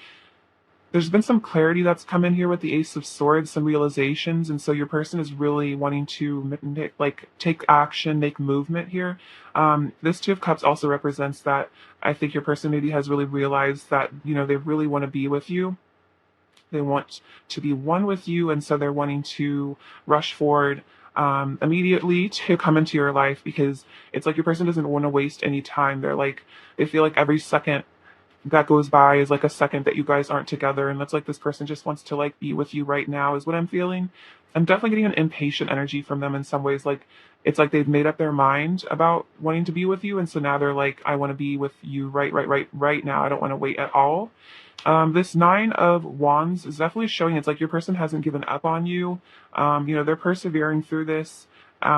there's been some clarity that's come in here with the Ace of Swords, some realizations, and so your person is really wanting to take action, make movement here. This Two of Cups also represents that I think your person maybe has really realized that they really want to be with you. They want to be one with you, and so they're wanting to rush forward immediately to come into your life because it's like your person doesn't want to waste any time. They feel like every second that goes by is like a second that you guys aren't together, and that's like this person just wants to like be with you right now is what I'm feeling. I'm definitely getting an impatient energy from them in some ways. Like it's like they've made up their mind about wanting to be with you, and so now they're like, I want to be with you right now. I don't want to wait at all. This Nine of Wands is definitely showing it's like your person hasn't given up on you. They're persevering through this.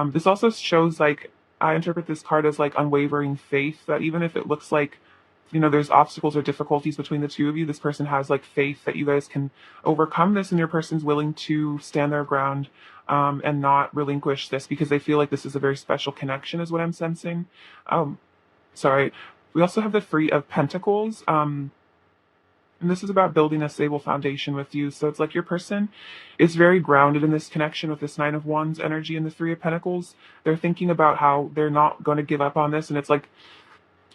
This also shows like I interpret this card as like unwavering faith, that even if it looks like, there's obstacles or difficulties between the two of you, this person has like faith that you guys can overcome this, and your person's willing to stand their ground, and not relinquish this because they feel like this is a very special connection, is what I'm sensing. Um, Sorry. We also have the Three of Pentacles. And this is about building a stable foundation with you. So it's like your person is very grounded in this connection with this Nine of Wands energy and the Three of Pentacles. They're thinking about how they're not going to give up on this. And it's like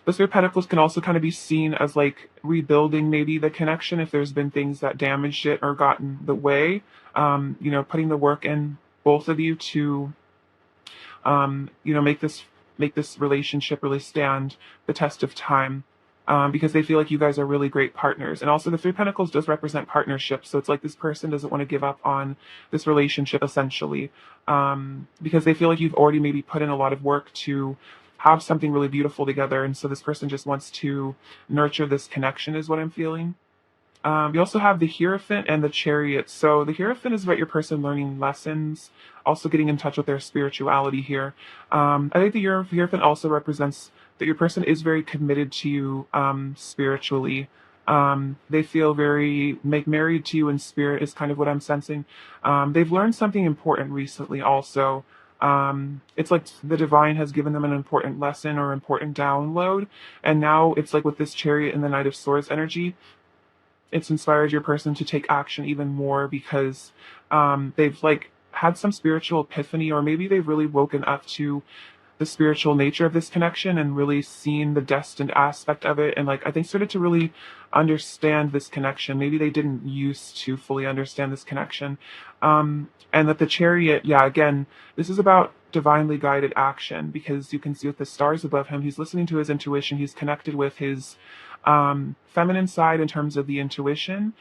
the Three of Pentacles can also kind of be seen as like rebuilding maybe the connection if there's been things that damaged it or got in the way. Putting the work in, both of you, to make this relationship really stand the test of time, because they feel like you guys are really great partners. And also, the Three of Pentacles does represent partnership, so it's like this person doesn't want to give up on this relationship, essentially, because they feel like you've already maybe put in a lot of work to have something really beautiful together, and so this person just wants to nurture this connection, is what I'm feeling. You also have the Hierophant and the Chariot. So the Hierophant is about your person learning lessons, also getting in touch with their spirituality here. I think the Hierophant also represents that your person is very committed to you, spiritually. They feel very married to you in spirit, is kind of what I'm sensing. They've learned something important recently also. It's like the divine has given them an important lesson or important download. And now it's like with this Chariot and the Knight of Swords energy, it's inspired your person to take action even more because they've like had some spiritual epiphany, or maybe they've really woken up to the spiritual nature of this connection and really seen the destined aspect of it, and like I think started to really understand this connection. Maybe they didn't used to fully understand this connection. And that the Chariot, yeah, again, this is about divinely guided action, because you can see with the stars above him, he's listening to his intuition, he's connected with his feminine side in terms of the intuition.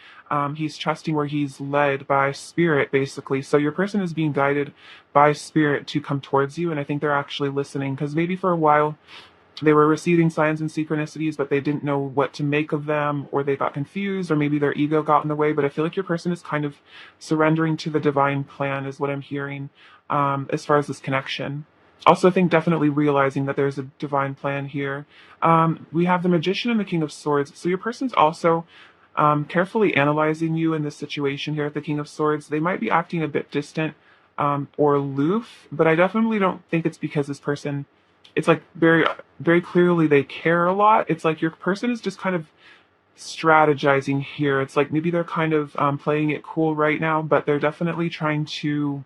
He's trusting where he's led by spirit, basically. So your person is being guided by spirit to come towards you, and I think they're actually listening, because maybe for a while they were receiving signs and synchronicities, but they didn't know what to make of them, or they got confused, or maybe their ego got in the way. But I feel like your person is kind of surrendering to the divine plan, is what I'm hearing, as far as this connection. Also, I think definitely realizing that there's a divine plan here. We have the Magician and the King of Swords. So your person's also carefully analyzing you in this situation here at the King of Swords. They might be acting a bit distant, or aloof, but I definitely don't think it's because this person, it's like very, very clearly they care a lot. It's like your person is just kind of strategizing here. It's like maybe they're kind of playing it cool right now, but they're definitely trying to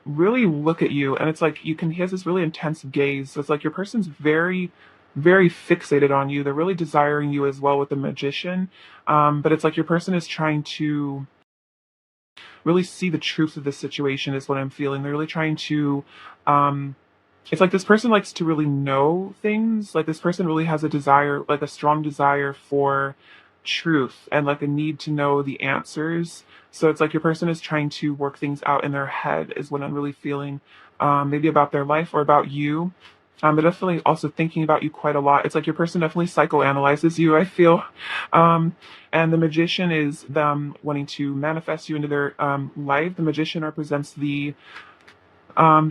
really look at you. And it's like he has this really intense gaze. So it's like your person's very, very fixated on you. They're really desiring you as well with the Magician. But it's like your person is trying to really see the truth of the situation, is what I'm feeling. They're really trying to, it's like this person likes to really know things. Like this person really has a desire, like a strong desire for truth and like a need to know the answers. So it's like your person is trying to work things out in their head, is what I'm really feeling. Maybe about their life or about you. They're definitely also thinking about you quite a lot. It's like your person definitely psychoanalyzes you, I feel. And the Magician is them wanting to manifest you into their life. The Magician represents the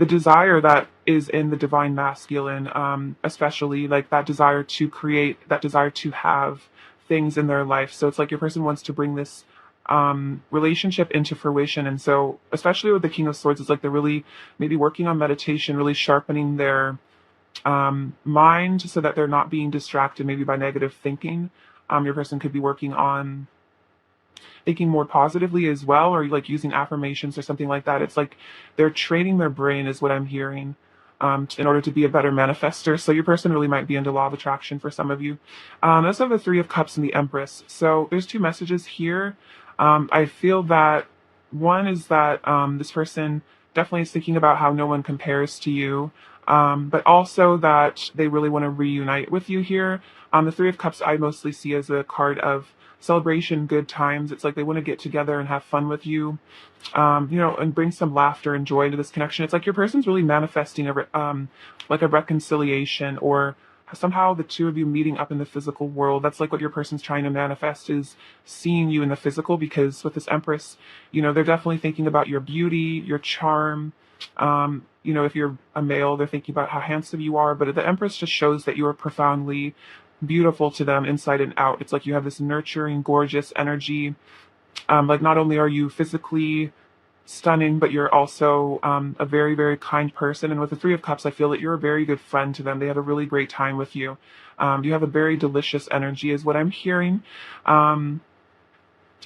desire that is in the divine masculine, especially like that desire to create, that desire to have things in their life. So it's like your person wants to bring this relationship into fruition. And so, especially with the King of Swords, it's like they're really maybe working on meditation, really sharpening their mind so that they're not being distracted maybe by negative thinking. Your person could be working on thinking more positively as well, or like using affirmations or something like that. It's like they're training their brain, is what I'm hearing, in order to be a better manifester. So your person really might be into law of attraction for some of you. I also have the Three of Cups and the Empress. So there's two messages here. I feel that one is that this person definitely is thinking about how no one compares to you, but also that they really want to reunite with you here. The Three of Cups I mostly see as a card of celebration, good times. It's like they want to get together and have fun with you, and bring some laughter and joy into this connection. It's like your person's really manifesting like a reconciliation, or somehow the two of you meeting up in the physical world. That's like what your person's trying to manifest, is seeing you in the physical, because with this Empress, they're definitely thinking about your beauty, your charm, If you're a male, they're thinking about how handsome you are, but the Empress just shows that you are profoundly beautiful to them inside and out. It's like you have this nurturing, gorgeous energy. Like not only are you physically stunning, but you're also a very, very kind person. And with the Three of Cups, I feel that you're a very good friend to them. They have a really great time with you. You have a very delicious energy, is what I'm hearing. Um,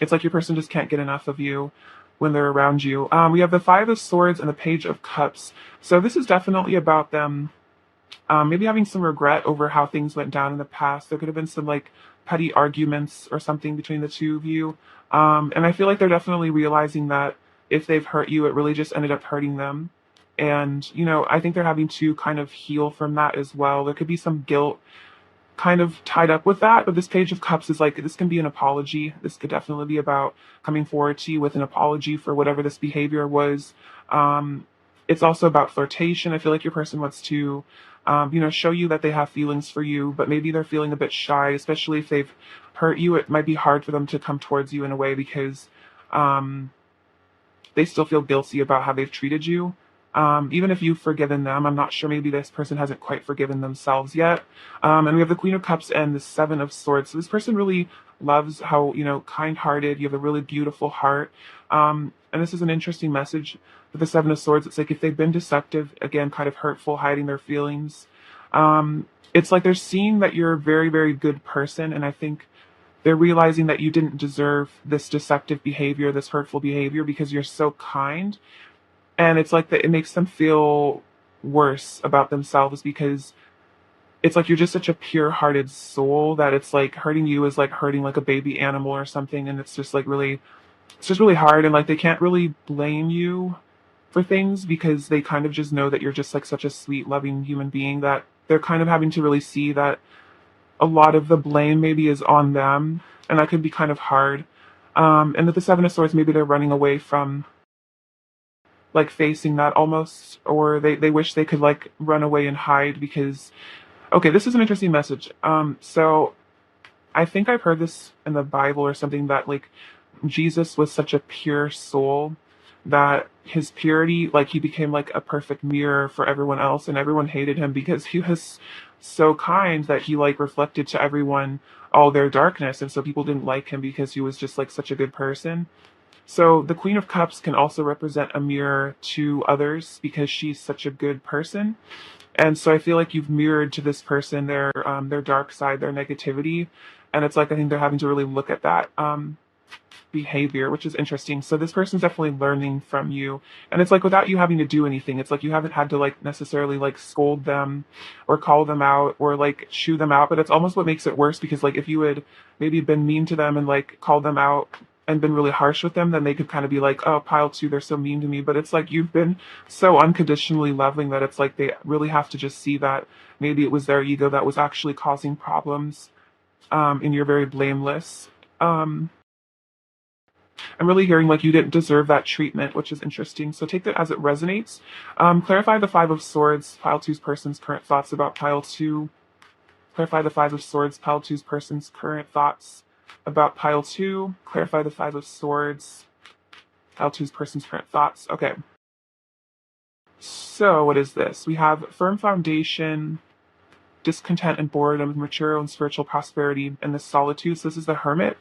it's like your person just can't get enough of you when they're around you. We have the Five of Swords and the Page of Cups. So this is definitely about them maybe having some regret over how things went down in the past. There could have been some like petty arguments or something between the two of you. And I feel like they're definitely realizing that if they've hurt you, it really just ended up hurting them. And, I think they're having to kind of heal from that as well. There could be some guilt kind of tied up with that, but this Page of Cups is like, this can be an apology. This could definitely be about coming forward to you with an apology for whatever this behavior was. It's also about flirtation. I feel like your person wants to, show you that they have feelings for you, but maybe they're feeling a bit shy, especially if they've hurt you. It might be hard for them to come towards you in a way because um, they still feel guilty about how they've treated you. Even if you've forgiven them, I'm not sure, maybe this person hasn't quite forgiven themselves yet. And we have the Queen of Cups and the Seven of Swords. So this person really loves how, kind-hearted, you have a really beautiful heart. And this is an interesting message with the Seven of Swords. It's like if they've been deceptive, again, kind of hurtful, hiding their feelings, it's like they're seeing that you're a very, very good person. And I think they're realizing that you didn't deserve this deceptive behavior, this hurtful behavior, because you're so kind. And it's like that it makes them feel worse about themselves because it's like you're just such a pure-hearted soul that it's like hurting you is like hurting like a baby animal or something. And it's just like really, it's just really hard. And like they can't really blame you for things because they kind of just know that you're just like such a sweet, loving human being that they're kind of having to really see that a lot of the blame maybe is on them. And that can be kind of hard. And with the Seven of Swords, maybe they're running away from like facing that almost, or they wish they could like run away and hide because, okay, this is an interesting message. So I think I've heard this in the Bible or something that like Jesus was such a pure soul that his purity, like he became like a perfect mirror for everyone else, and everyone hated him because he was so kind that he like reflected to everyone all their darkness, and so people didn't like him because he was just like such a good person. So the Queen of Cups can also represent a mirror to others because she's such a good person. And so I feel like you've mirrored to this person their dark side, their negativity, and it's like I think they're having to really look at that behavior, which is interesting. So this person's definitely learning from you, and it's like without you having to do anything. It's like you haven't had to like necessarily like scold them or call them out or like shoo them out, but it's almost what makes it worse because like if you had maybe been mean to them and like called them out and been really harsh with them, then they could kind of be like, oh, pile two, they're so mean to me. But it's like you've been so unconditionally loving that it's like they really have to just see that maybe it was their ego that was actually causing problems, and you're very blameless. Um, I'm really hearing like you didn't deserve that treatment, which is interesting. So take that as it resonates. Clarify the Five of Swords, pile two's person's current thoughts about pile two. Clarify the Five of Swords, pile two's person's current thoughts about pile two. Clarify the Five of Swords, pile two's person's current thoughts. Okay. So what is this? We have firm foundation, discontent and boredom, material and spiritual prosperity, and the solitude. So this is the Hermit.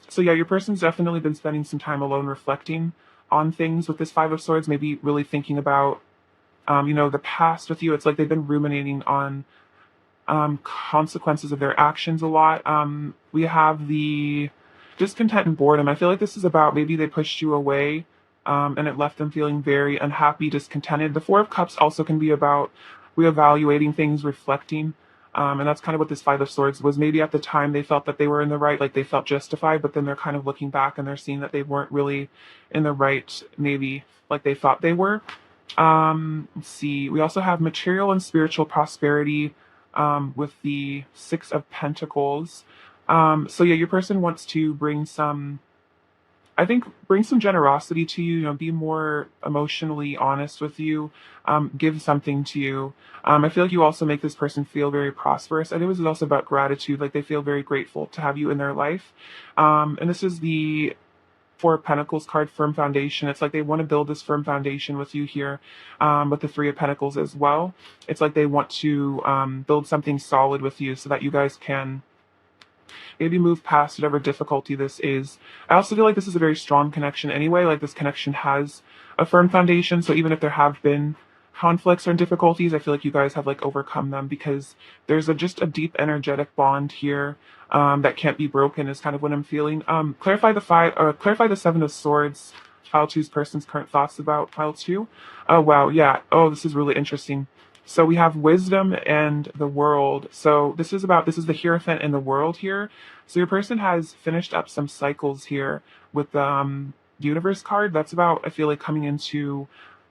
So yeah, your person's definitely been spending some time alone reflecting on things with this Five of Swords, maybe really thinking about, the past with you. It's like they've been ruminating on consequences of their actions a lot. We have the discontent and boredom. I feel like this is about maybe they pushed you away, and it left them feeling very unhappy, discontented. The Four of Cups also can be about reevaluating things, reflecting. And that's kind of what this Five of Swords was. Maybe at the time they felt that they were in the right, like they felt justified, but then they're kind of looking back and they're seeing that they weren't really in the right, maybe like they thought they were. Let's see. We also have material and spiritual prosperity with the Six of Pentacles. So yeah, your person wants to bring some generosity to you, be more emotionally honest with you, give something to you. I feel like you also make this person feel very prosperous. And it was also about gratitude. Like they feel very grateful to have you in their life. And this is the Four of Pentacles card, firm foundation. It's like they want to build this firm foundation with you here, with the Three of Pentacles as well. It's like they want to build something solid with you so that you guys can maybe move past whatever difficulty this is. I also feel like this is a very strong connection anyway. Like this connection has a firm foundation. So even if there have been conflicts or difficulties, I feel like you guys have like overcome them because there's just a deep energetic bond here that can't be broken is kind of what I'm feeling. Clarify the Seven of Swords. Pile two's person's current thoughts about pile two. Oh wow, yeah. Oh, this is really interesting. So we have wisdom and the world. So this is the Hierophant and the world here. So your person has finished up some cycles here with the universe card. That's about, I feel like, coming into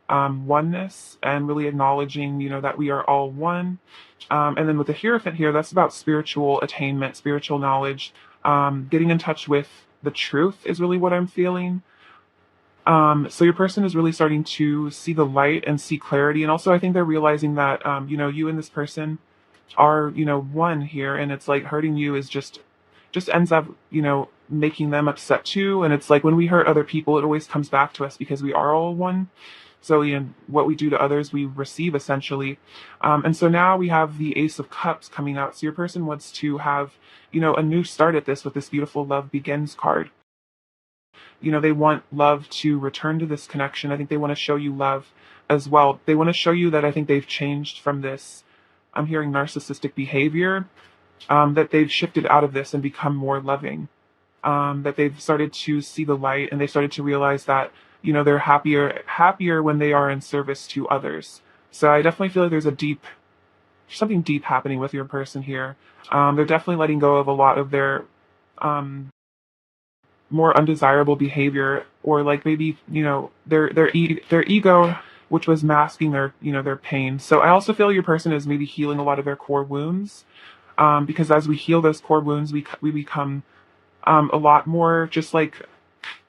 oneness and really acknowledging, that we are all one. And then with the Hierophant here, that's about spiritual attainment, spiritual knowledge, getting in touch with the truth is really what I'm feeling. So your person is really starting to see the light and see clarity. And also I think they're realizing that, you and this person are, one here, and it's like hurting you is just ends up, making them upset too. And it's like when we hurt other people, it always comes back to us because we are all one. So, what we do to others, we receive essentially. And so now we have the Ace of Cups coming out. So your person wants to have, a new start at this with this beautiful Love Begins card. They want love to return to this connection. I think they want to show you love as well. They want to show you that I think they've changed from this. I'm hearing narcissistic behavior, that they've shifted out of this and become more loving, that they've started to see the light and they started to realize that, they're happier when they are in service to others. So I definitely feel like there's something deep happening with your person here. They're definitely letting go of a lot of their, more undesirable behavior, or like maybe their ego, which was masking their pain. So I also feel your person is maybe healing a lot of their core wounds, because as we heal those core wounds, we become a lot more just like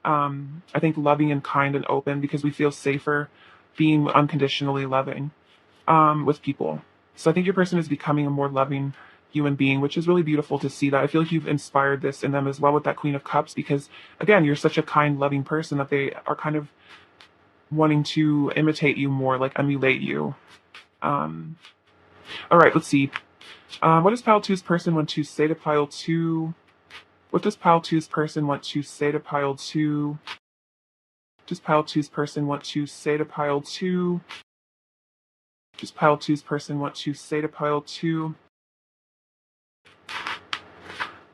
I think loving and kind and open, because we feel safer being unconditionally loving with people. So I think your person is becoming a more loving human being, which is really beautiful to see that. I feel like you've inspired this in them as well with that Queen of Cups, because again, you're such a kind, loving person that they are kind of wanting to imitate you more, like emulate you. All right, let's see. What does pile two's person want to say to pile two? What does pile two's person want to say to pile two? Does pile two's person want to say to pile two? Does pile two's person want to say to pile two?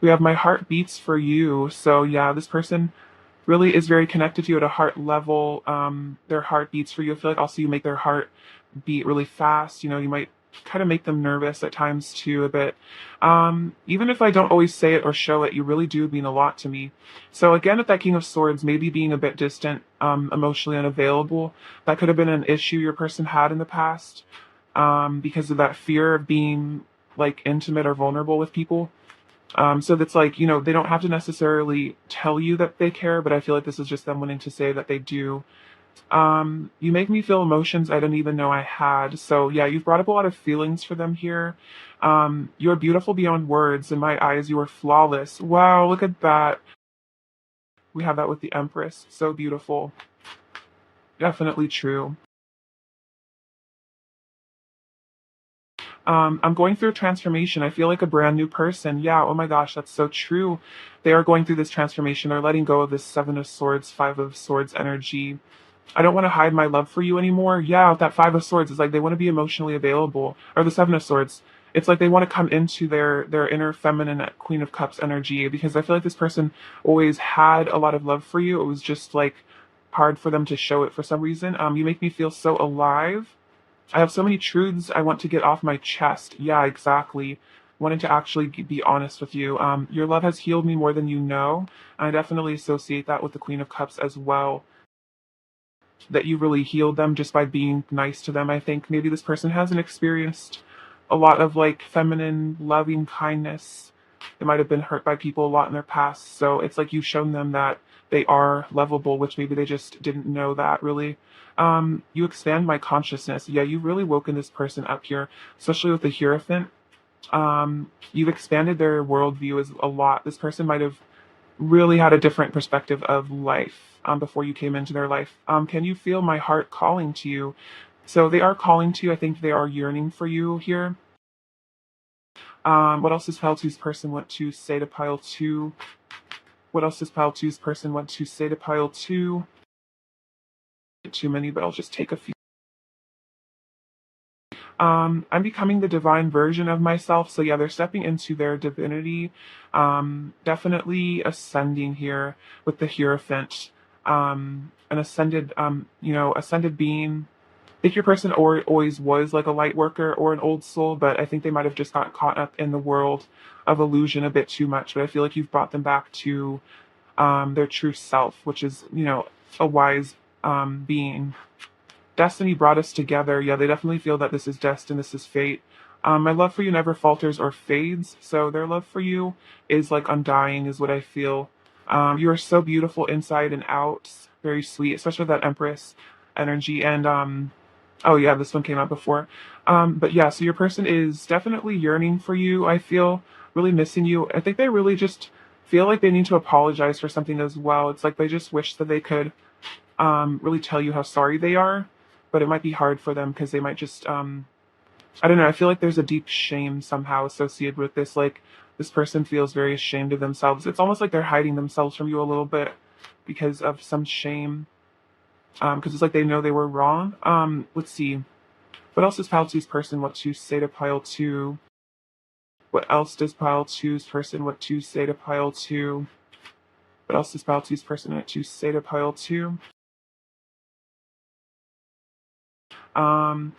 We have my heart beats for you. So yeah, this person really is very connected to you at a heart level. Their heart beats for you. I feel like also you make their heart beat really fast. You might kind of make them nervous at times too a bit. Even if I don't always say it or show it, you really do mean a lot to me. So again, with that King of Swords, maybe being a bit distant, emotionally unavailable, that could have been an issue your person had in the past, because of that fear of being like intimate or vulnerable with people. So that's like, they don't have to necessarily tell you that they care, but I feel like this is just them wanting to say that they do. You make me feel emotions I didn't even know I had. So yeah, you've brought up a lot of feelings for them here. You're beautiful beyond words. In my eyes, you are flawless. Wow, look at that. We have that with the Empress. So beautiful. Definitely true. I'm going through a transformation. I feel like a brand new person. Yeah, oh my gosh, that's so true. They are going through this transformation. They're letting go of this Seven of Swords, Five of Swords energy. I don't want to hide my love for you anymore. Yeah, with that Five of Swords, it's like they want to be emotionally available. Or the Seven of Swords. It's like they want to come into their inner feminine Queen of Cups energy, because I feel like this person always had a lot of love for you. It was just like hard for them to show it for some reason. You make me feel so alive. I have so many truths I want to get off my chest. Yeah, exactly. Wanted to actually be honest with you. Your love has healed me more than you know. I definitely associate that with the Queen of Cups as well. That you really healed them just by being nice to them. I think maybe this person hasn't experienced a lot of like feminine, loving kindness. They might have been hurt by people a lot in their past. So it's like you've shown them that they are lovable, which maybe they just didn't know that really. You expand my consciousness. Yeah, you've really woken this person up here, especially with the Hierophant. You've expanded their worldview a lot. This person might have really had a different perspective of life before you came into their life. Can you feel my heart calling to you? So they are calling to you. I think they are yearning for you here. What else does pile two's person want to say to pile two? What else does pile two's person want to say to pile two? Too many, but I'll just take a few. I'm becoming the divine version of myself. So yeah, they're stepping into their divinity. Definitely ascending here with the Hierophant. An ascended, ascended being. I think your person always was like a light worker or an old soul, but I think they might have just got caught up in the world of illusion a bit too much. But I feel like you've brought them back to their true self, which is, a wise being. Destiny brought us together. Yeah, they definitely feel that this is destined, this is fate. My love for you never falters or fades. So their love for you is like undying, is what I feel. You are so beautiful inside and out, very sweet, especially with that Empress energy. And oh yeah, this one came out before. But yeah, so your person is definitely yearning for you. I feel really missing you. I think they really just feel like they need to apologize for something as well. It's like they just wish that they could really tell you how sorry they are, but it might be hard for them because they might just, I don't know. I feel like there's a deep shame somehow associated with this. Like this person feels very ashamed of themselves. It's almost like they're hiding themselves from you a little bit because of some shame. Because it's like they know they were wrong. Let's see. What else does pile two's person want to say to pile two? What else does pile two's person want to say to pile two? What else does pile two's person want to say to pile two? Um,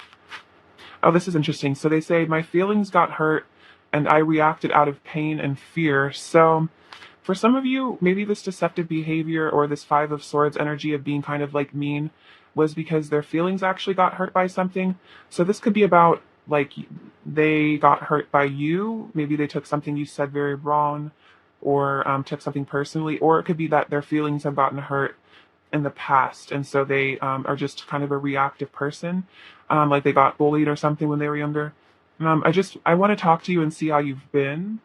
oh, this is interesting. So they say, my feelings got hurt and I reacted out of pain and fear. So for some of you, maybe this deceptive behavior or this Five of Swords energy of being kind of like mean was because their feelings actually got hurt by something. So this could be about like they got hurt by you. Maybe they took something you said very wrong or took something personally, or it could be that their feelings have gotten hurt in the past, and so they are just kind of a reactive person, like they got bullied or something when they were younger. I want to talk to you and see how you've been.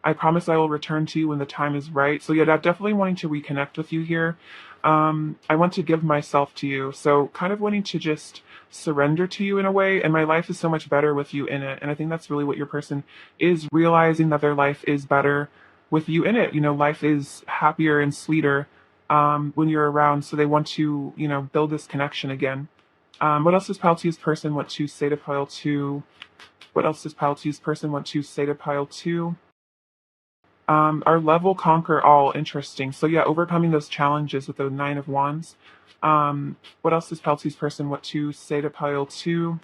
I promise I will return to you when the time is right. So yeah, I'm definitely wanting to reconnect with you here. I want to give myself to you. So kind of wanting to just surrender to you in a way. And my life is so much better with you in it. And I think that's really what your person is, realizing that their life is better with you in it. Life is happier and sweeter when you're around. So they want to, build this connection again. What else does Pile Two's person want to say to Pile Two? What else does Pile Two's person want to say to Pile Two? Our love will conquer all. Interesting. So yeah, overcoming those challenges with the Nine of Wands. What else does Pile Two's person want to say to Pile Two?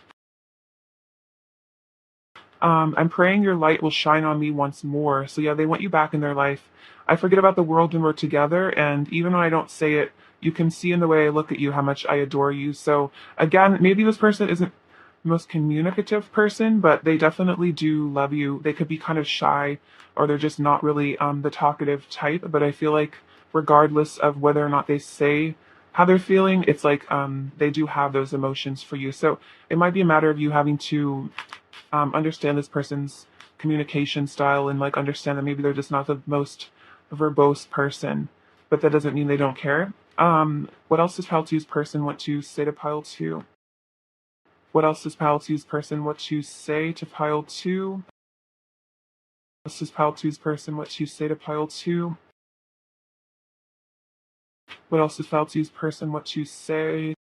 I'm praying your light will shine on me once more. So yeah, they want you back in their life. I forget about the world when we're together, and even when I don't say it, you can see in the way I look at you how much I adore you. So again, maybe this person isn't the most communicative person, but they definitely do love you. They could be kind of shy, or they're just not really the talkative type. But I feel like regardless of whether or not they say how they're feeling, it's like they do have those emotions for you. So it might be a matter of you having to understand this person's communication style and like understand that maybe they're just not the most verbose person, but that doesn't mean they don't care. What else does Pile Two's person want to say to Pile Two? What else does Pile Two's person want to say to Pile Two? What else does Pile Two's person want to say to Pile Two? What else does Pile Two's person want to say?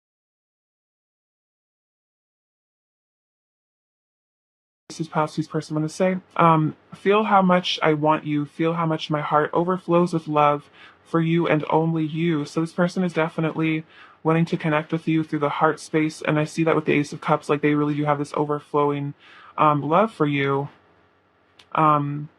This is Pile Two's person want to say. Feel how much I want you. Feel how much my heart overflows with love for you and only you. So this person is definitely wanting to connect with you through the heart space, and I see that with the Ace of Cups, like they really do have this overflowing love for you. Um,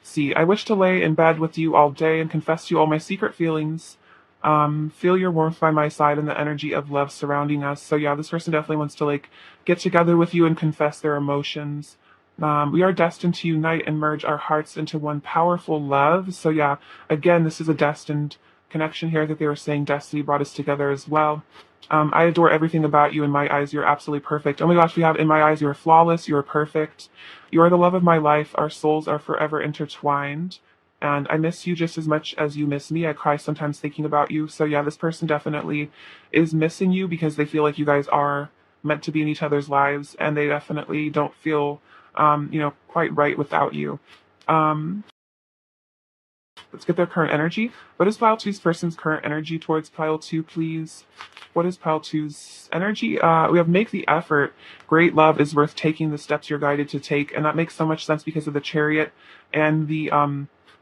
See, I wish to lay in bed with you all day and confess to you all my secret feelings. Feel your warmth by my side and the energy of love surrounding us. So yeah, this person definitely wants to like get together with you and confess their emotions. We are destined to unite and merge our hearts into one powerful love. So yeah, again, this is a destined connection here that they were saying destiny brought us together as well. I adore everything about you. In my eyes, you're absolutely perfect. Oh my gosh, we have in my eyes, you're flawless. You're perfect. You are the love of my life. Our souls are forever intertwined. and I miss you just as much as you miss me. I cry sometimes thinking about you. So yeah, this person definitely is missing you because they feel like you guys are meant to be in each other's lives, and they definitely don't feel, quite right without you. Um, let's get their current energy. What is pile two's person's current energy towards pile two, please? What is pile two's energy? We have make the effort. Great love is worth taking the steps you're guided to take. And that makes so much sense because of the chariot and the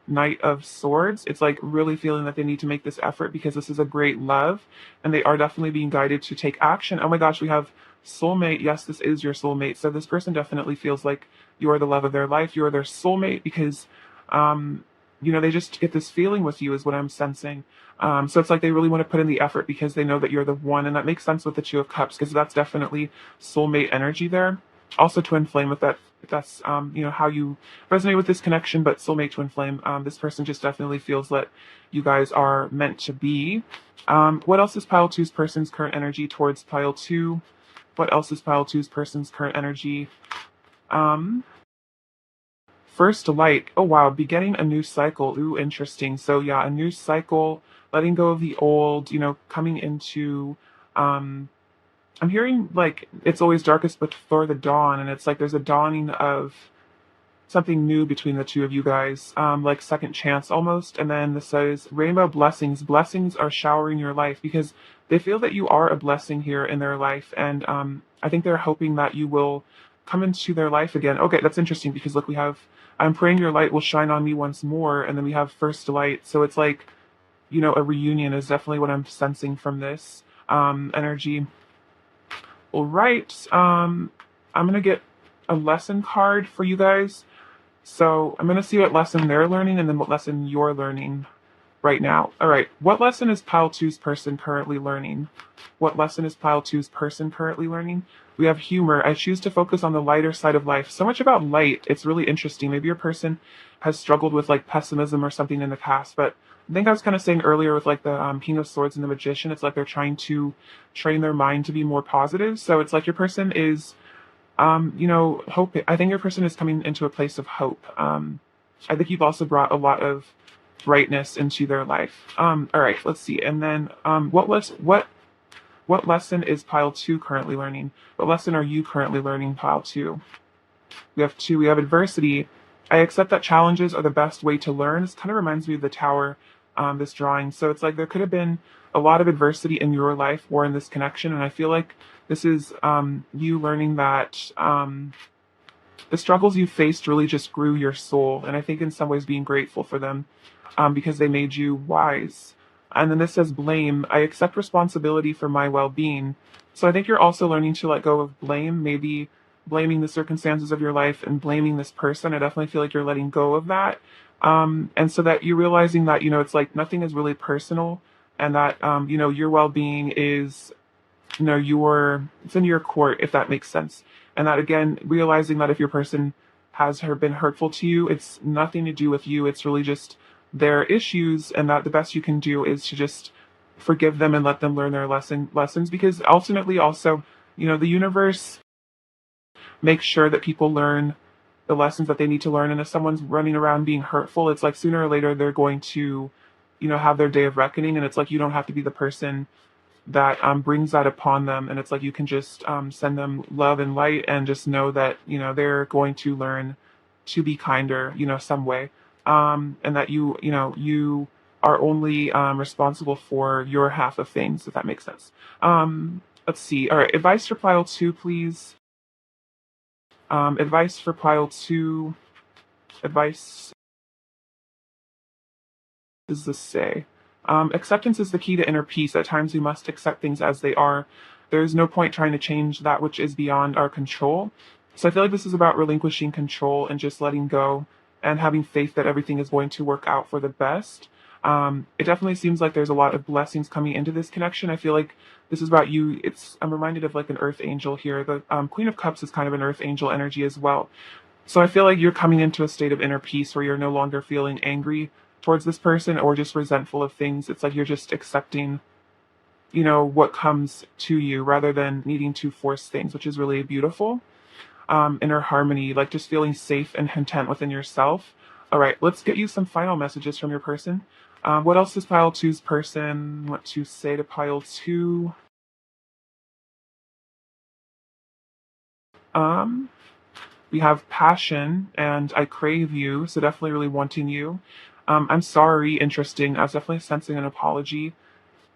Knight of Swords. It's like really feeling that they need to make this effort because this is a great love and they are definitely being guided to take action. Oh my gosh, we have soulmate. Yes, this is your soulmate. So this person definitely feels like you are the love of their life. You are their soulmate because um, they just get this feeling with you, is what I'm sensing. So it's like they really want to put in the effort because they know that you're the one, and that makes sense with the Two of Cups because that's definitely soulmate energy there. Also, twin flame, if that's how you resonate with this connection, but soulmate twin flame. This person just definitely feels that you guys are meant to be. What else is pile two's person's current energy towards pile two? What else is pile two's person's current energy? Um, First light. Oh wow, beginning a new cycle. Ooh, interesting. So yeah, a new cycle, letting go of the old, coming into um I'm hearing like it's always darkest before the dawn, and it's like there's a dawning of something new between the two of you guys, like second chance almost. And then this says rainbow blessings. Blessings are showering your life because they feel that you are a blessing here in their life, and I think they're hoping that you will come into their life again. Okay, that's interesting because look, we have I'm praying your light will shine on me once more, and then we have first light. So it's like a reunion is definitely what I'm sensing from this energy. All right, I'm gonna get a lesson card for you guys. So I'm going to see what lesson they're learning and then what lesson you're learning right now. All right. What lesson is pile two's person currently learning? What lesson is pile two's person currently learning? We have humor. I choose to focus on the lighter side of life. So much about light. It's really interesting. Maybe your person has struggled with like pessimism or something in the past, but I think I was kind of saying earlier with like the King of Swords and the Magician, it's like they're trying to train their mind to be more positive. So it's like your person is hope. I think your person is coming into a place of hope. I think you've also brought a lot of brightness into their life. All right, let's see. And then, what lesson is pile two currently learning? What lesson are you currently learning, pile two? We have two. We have adversity. I accept that challenges are the best way to learn. This kind of reminds me of the tower, this drawing. So it's like there could have been a lot of adversity in your life or in this connection, and I feel like this is you learning that the struggles you faced really just grew your soul, and I think in some ways being grateful for them because they made you wise. And then this says blame. I accept responsibility for my well-being. So I think you're also learning to let go of blame, maybe blaming the circumstances of your life and blaming this person. I definitely feel like you're letting go of that. And so that you're realizing that, it's like nothing is really personal, and that, your well-being is it's in your court, if that makes sense. And that again, realizing that if your person has been hurtful to you, it's nothing to do with you. It's really just their issues, and that the best you can do is to just forgive them and let them learn their lessons, because ultimately also, the universe makes sure that people learn the lessons that they need to learn. And if someone's running around being hurtful, it's like sooner or later they're going to, have their day of reckoning. And it's like you don't have to be the person that brings that upon them, and it's like you can just send them love and light, and just know that they're going to learn to be kinder, some way, and that you are only responsible for your half of things, if that makes sense. Let's see. All right, advice for pile two, please. Advice for pile two. Advice does this say? Acceptance is the key to inner peace. At times we must accept things as they are. There is no point trying to change that which is beyond our control. So I feel like this is about relinquishing control and just letting go and having faith that everything is going to work out for the best. It definitely seems like there's a lot of blessings coming into this connection. I feel like this is about you. I'm reminded of like an earth angel here. The Queen of Cups is kind of an earth angel energy as well. So I feel like you're coming into a state of inner peace where you're no longer feeling angry towards this person or just resentful of things. It's like you're just accepting, what comes to you rather than needing to force things, which is really beautiful. Inner harmony, like just feeling safe and content within yourself. All right, let's get you some final messages from your person. What else does pile two's person want to say to pile two? Um, we have passion and I crave you, so definitely really wanting you. I'm sorry, interesting. I was definitely sensing an apology.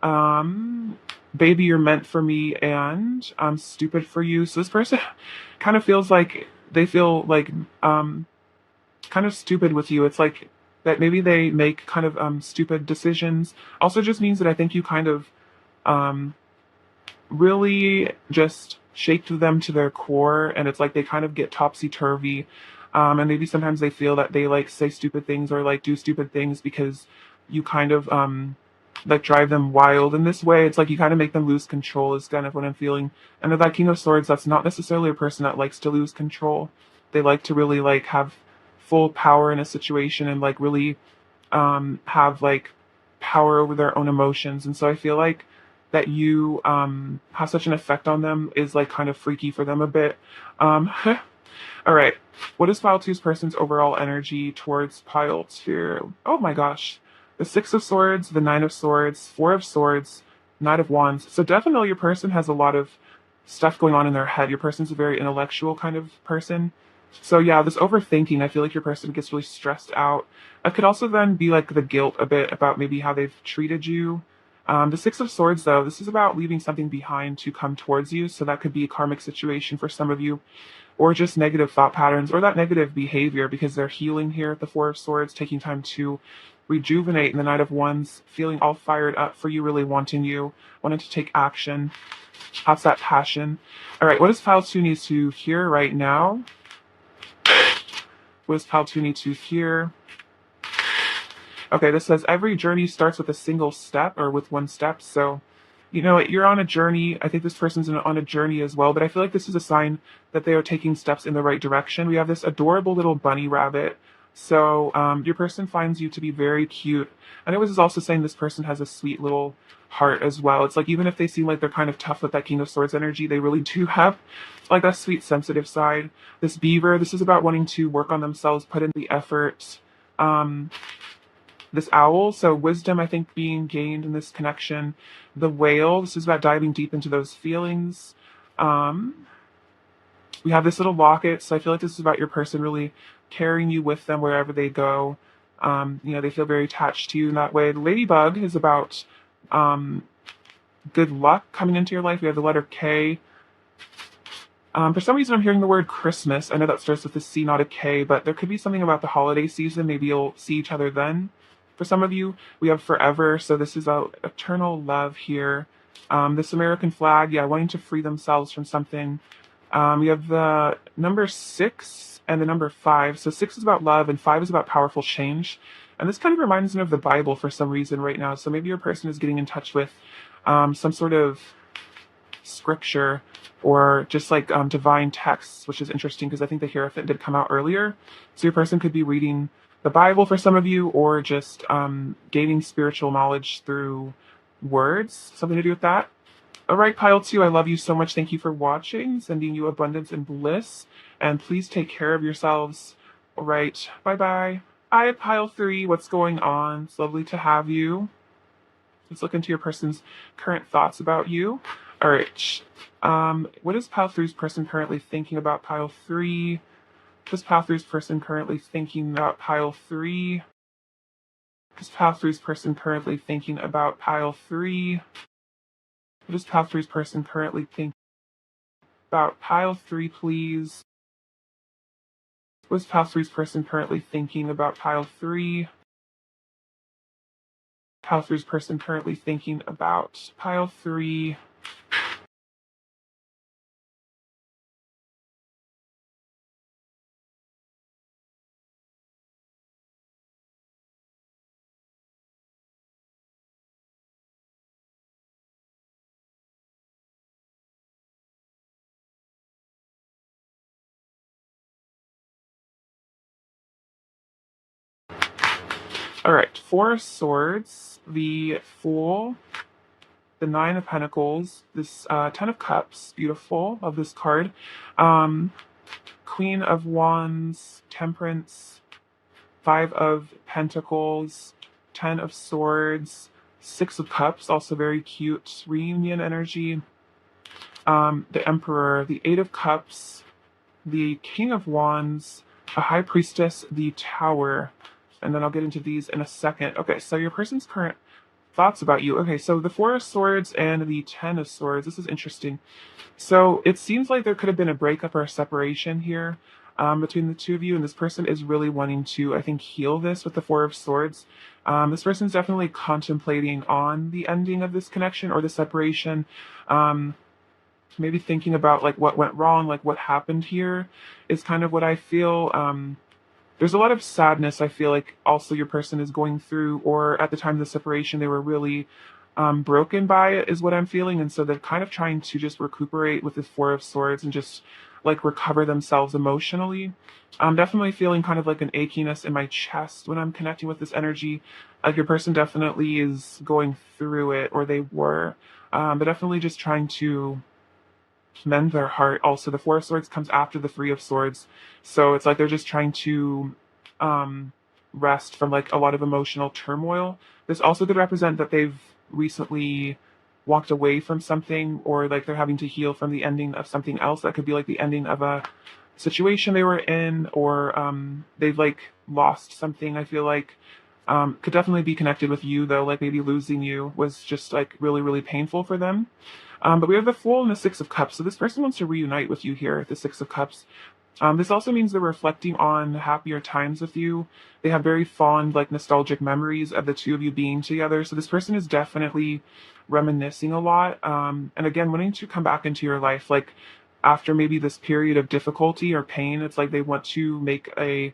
Um, baby, you're meant for me, and I'm stupid for you. So this person kind of feels like they feel like um kind of stupid with you. It's like that maybe they make kind of stupid decisions. Also just means that I think you kind of um really just shaped them to their core, and it's like they kind of get topsy turvy. And maybe sometimes they feel that they like say stupid things or like do stupid things because you kind of like drive them wild in this way. It's like you kind of make them lose control is kind of what I'm feeling. And with that King of Swords, that's not necessarily a person that likes to lose control. They like to really like have full power in a situation and like really have like power over their own emotions. And so I feel like that you have such an effect on them is like kind of freaky for them a bit. All right. What is pile two's person's overall energy towards pile two? Oh my gosh. The Six of Swords, the Nine of Swords, Four of Swords, Knight of Wands. So definitely your person has a lot of stuff going on in their head. Your person's a very intellectual kind of person. So yeah, this overthinking, I feel like your person gets really stressed out. It could also then be like the guilt a bit about maybe how they've treated you. The Six of Swords, though, this is about leaving something behind to come towards you. So that could be a karmic situation for some of you, or just negative thought patterns, or that negative behavior because they're healing here at the Four of Swords, taking time to rejuvenate in the Knight of Wands, feeling all fired up for you, really wanting you, wanting to take action. Have that passion. All right, what does pile two need to hear right now? What does pile two need to hear? Okay, this says every journey starts with a single step or with one step. So, you know, you're on a journey. I think this person's on a journey as well, but I feel like this is a sign that they are taking steps in the right direction. We have this adorable little bunny rabbit. So, your person finds you to be very cute. And it was also saying this person has a sweet little heart as well. It's like even if they seem like they're kind of tough with that King of Swords energy, they really do have like that sweet, sensitive side. This beaver, this is about wanting to work on themselves, put in the effort. Um, this owl, so wisdom, I think, being gained in this connection. The whale, this is about diving deep into those feelings. Um, we have this little locket, so I feel like this is about your person really carrying you with them wherever they go. You know, they feel very attached to you in that way. The ladybug is about um, good luck coming into your life. We have the letter K. For some reason, I'm hearing the word Christmas. I know that starts with a C, not a K, but there could be something about the holiday season. Maybe you'll see each other then. For some of you, we have forever, so this is about eternal love here. This American flag, yeah, wanting to free themselves from something. We have the number six and the number five. So six is about love, and five is about powerful change. And this kind of reminds me of the Bible for some reason right now. So maybe your person is getting in touch with some sort of scripture or just like divine texts, which is interesting because I think the Hierophant did come out earlier. So your person could be reading the Bible for some of you, or just gaining spiritual knowledge through words, something to do with that. All right, pile two, I love you so much. Thank you for watching, sending you abundance and bliss, and please take care of yourselves. All right, bye bye. Hi, pile three, what's going on? It's lovely to have you. Let's look into your person's current thoughts about you. All right. What is pile three's person currently thinking about pile three? What is pile three's person currently thinking about pile three? What is pile three's person currently thinking about pile three? What is pile three's person currently thinking about pile three, please? What is pile three's person currently thinking about pile three? Pile three's person currently thinking about pile three. All right, Four of Swords, the Fool, the Nine of Pentacles, this Ten of Cups, beautiful of this card, Queen of Wands, Temperance, Five of Pentacles, Ten of Swords, Six of Cups, also very cute reunion energy. The Emperor, the Eight of Cups, the King of Wands, a High Priestess, the Tower. And then I'll get into these in a second. Okay, so your person's current thoughts about you. Okay, so the Four of Swords and the Ten of Swords. This is interesting. So it seems like there could have been a breakup or a separation here between the two of you, and this person is really wanting to, I think, heal this with the Four of Swords. This person's definitely contemplating on the ending of this connection or the separation. Maybe thinking about like what went wrong, like what happened here is kind of what I feel. There's a lot of sadness I feel like also your person is going through, or at the time of the separation, they were really broken by it, is what I'm feeling. And so they're kind of trying to just recuperate with this Four of Swords and just like recover themselves emotionally. I'm definitely feeling kind of like an achiness in my chest when I'm connecting with this energy. Like your person definitely is going through it, or they were. But definitely just trying to mend their heart. Also, the Four of Swords comes after the Three of Swords, so it's like they're just trying to rest from like a lot of emotional turmoil. This also could represent that they've recently walked away from something, or like they're having to heal from the ending of something else. That could be like the ending of a situation they were in, or they've like lost something. I feel like could definitely be connected with you though, like maybe losing you was just like really, really painful for them. But we have the Fool and the Six of Cups. So this person wants to reunite with you here, the Six of Cups. This also means they're reflecting on happier times with you. They have very fond, like nostalgic memories of the two of you being together. So this person is definitely reminiscing a lot. And again, wanting to come back into your life, like after maybe this period of difficulty or pain, it's like they want to make a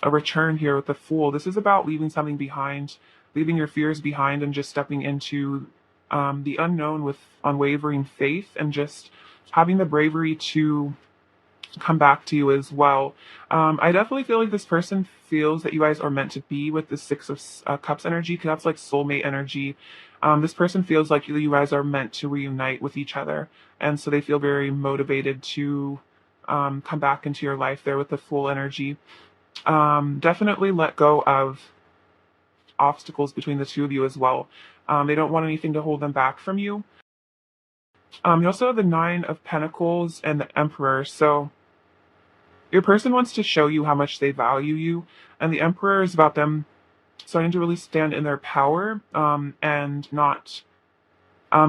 return here with the Fool. This is about leaving something behind, leaving your fears behind, and just stepping into the unknown with unwavering faith, and just having the bravery to come back to you as well. I definitely feel like this person feels that you guys are meant to be with the Six of Cups energy, because that's like soulmate energy. This person feels like you guys are meant to reunite with each other, and so they feel very motivated to come back into your life there with the Fool energy. Definitely let go of obstacles between the two of you as well. They don't want anything to hold them back from you. You also have the Nine of Pentacles and the Emperor. So your person wants to show you how much they value you, and the Emperor is about them starting to really stand in their power, and not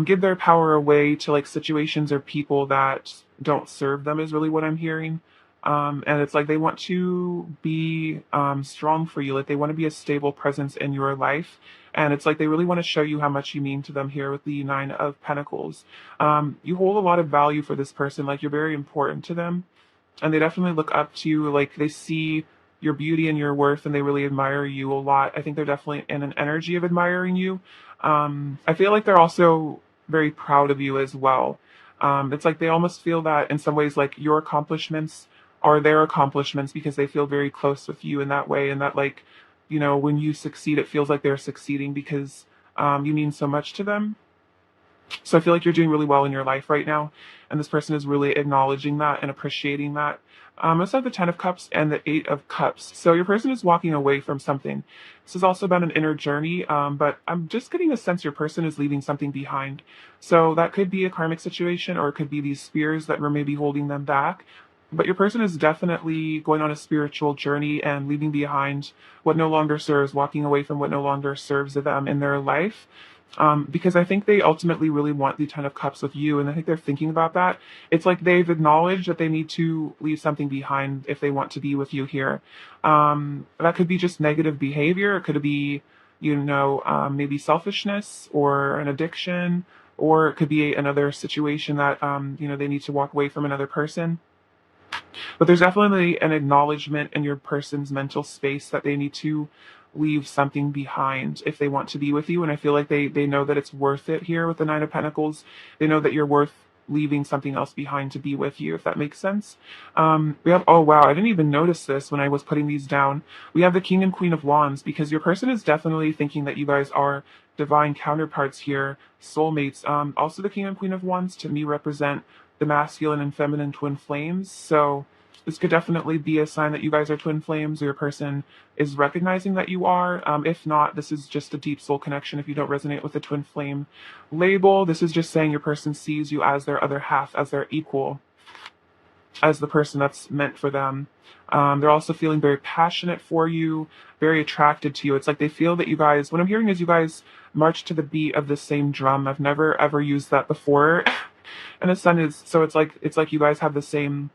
give their power away to like situations or people that don't serve them, is really what I'm hearing. And it's like they want to be strong for you. Like they want to be a stable presence in your life. And it's like they really want to show you how much you mean to them here with the Nine of Pentacles. You hold a lot of value for this person. Like you're very important to them. And they definitely look up to you. Like they see your beauty and your worth, and they really admire you a lot. I think they're definitely in an energy of admiring you. I feel like they're also very proud of you as well. It's like they almost feel that in some ways, like your accomplishments are their accomplishments, because they feel very close with you in that way. And that like, you know, when you succeed, it feels like they're succeeding because you mean so much to them. So I feel like you're doing really well in your life right now, and this person is really acknowledging that and appreciating that. Let's have the Ten of Cups and the Eight of Cups. So your person is walking away from something. This is also about an inner journey, but I'm just getting a sense your person is leaving something behind. So that could be a karmic situation, or it could be these fears that were maybe holding them back. But your person is definitely going on a spiritual journey and leaving behind what no longer serves, walking away from what no longer serves them in their life. Because I think they ultimately really want the Ten of Cups with you, and I think they're thinking about that. It's like they've acknowledged that they need to leave something behind if they want to be with you here. That could be just negative behavior. It could be, maybe selfishness or an addiction, or it could be another situation that, they need to walk away from another person. But there's definitely an acknowledgement in your person's mental space that they need to leave something behind if they want to be with you. And I feel like they know that it's worth it here with the Nine of Pentacles. They know that you're worth leaving something else behind to be with you, if that makes sense. We have, oh wow, I didn't even notice this when I was putting these down. We have the King and Queen of Wands, because your person is definitely thinking that you guys are divine counterparts here, soulmates. Also the King and Queen of Wands to me represent the masculine and feminine twin flames. So This could definitely be a sign that you guys are twin flames or your person is recognizing that you are. If not, this is just a deep soul connection. If you don't resonate with the twin flame label, this is just saying your person sees you as their other half, as their equal, as the person that's meant for them. They're also feeling very passionate for you, very attracted to you. It's like they feel that you guys, what I'm hearing is you guys march to the beat of the same drum. I've never ever used that before. And the sun is, so it's like you guys have the same,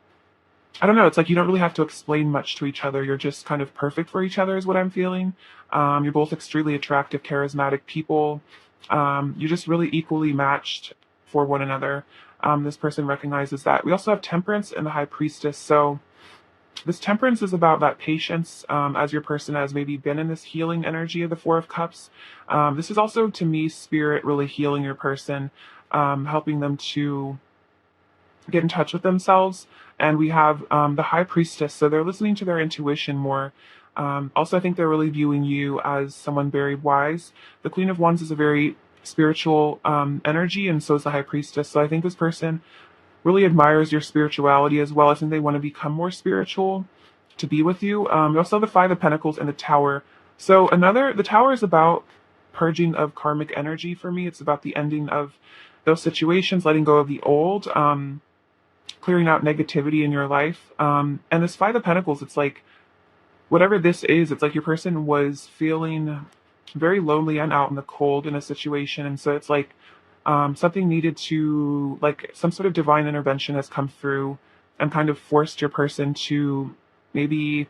I don't know, it's like you don't really have to explain much to each other. You're just kind of perfect for each other, is what I'm feeling. You're both extremely attractive, charismatic people. You're just really equally matched for one another. This person recognizes that. We also have Temperance and the High Priestess. So this Temperance is about that patience, as your person has maybe been in this healing energy of the Four of Cups. This is also, to me, Spirit really healing your person, helping them to get in touch with themselves. And we have the High Priestess, so they're listening to their intuition more. Also, I think they're really viewing you as someone very wise. The Queen of Wands is a very spiritual energy, and so is the High Priestess. So I think this person really admires your spirituality as well. I think they want to become more spiritual to be with you. You also have the Five of Pentacles and the Tower. So the Tower is about purging of karmic energy for me. It's about the ending of those situations, letting go of the old, clearing out negativity in your life. And this Five of Pentacles, it's like, whatever this is, it's like your person was feeling very lonely and out in the cold in a situation. And so it's like, something needed to, like, some sort of divine intervention has come through and kind of forced your person to maybe,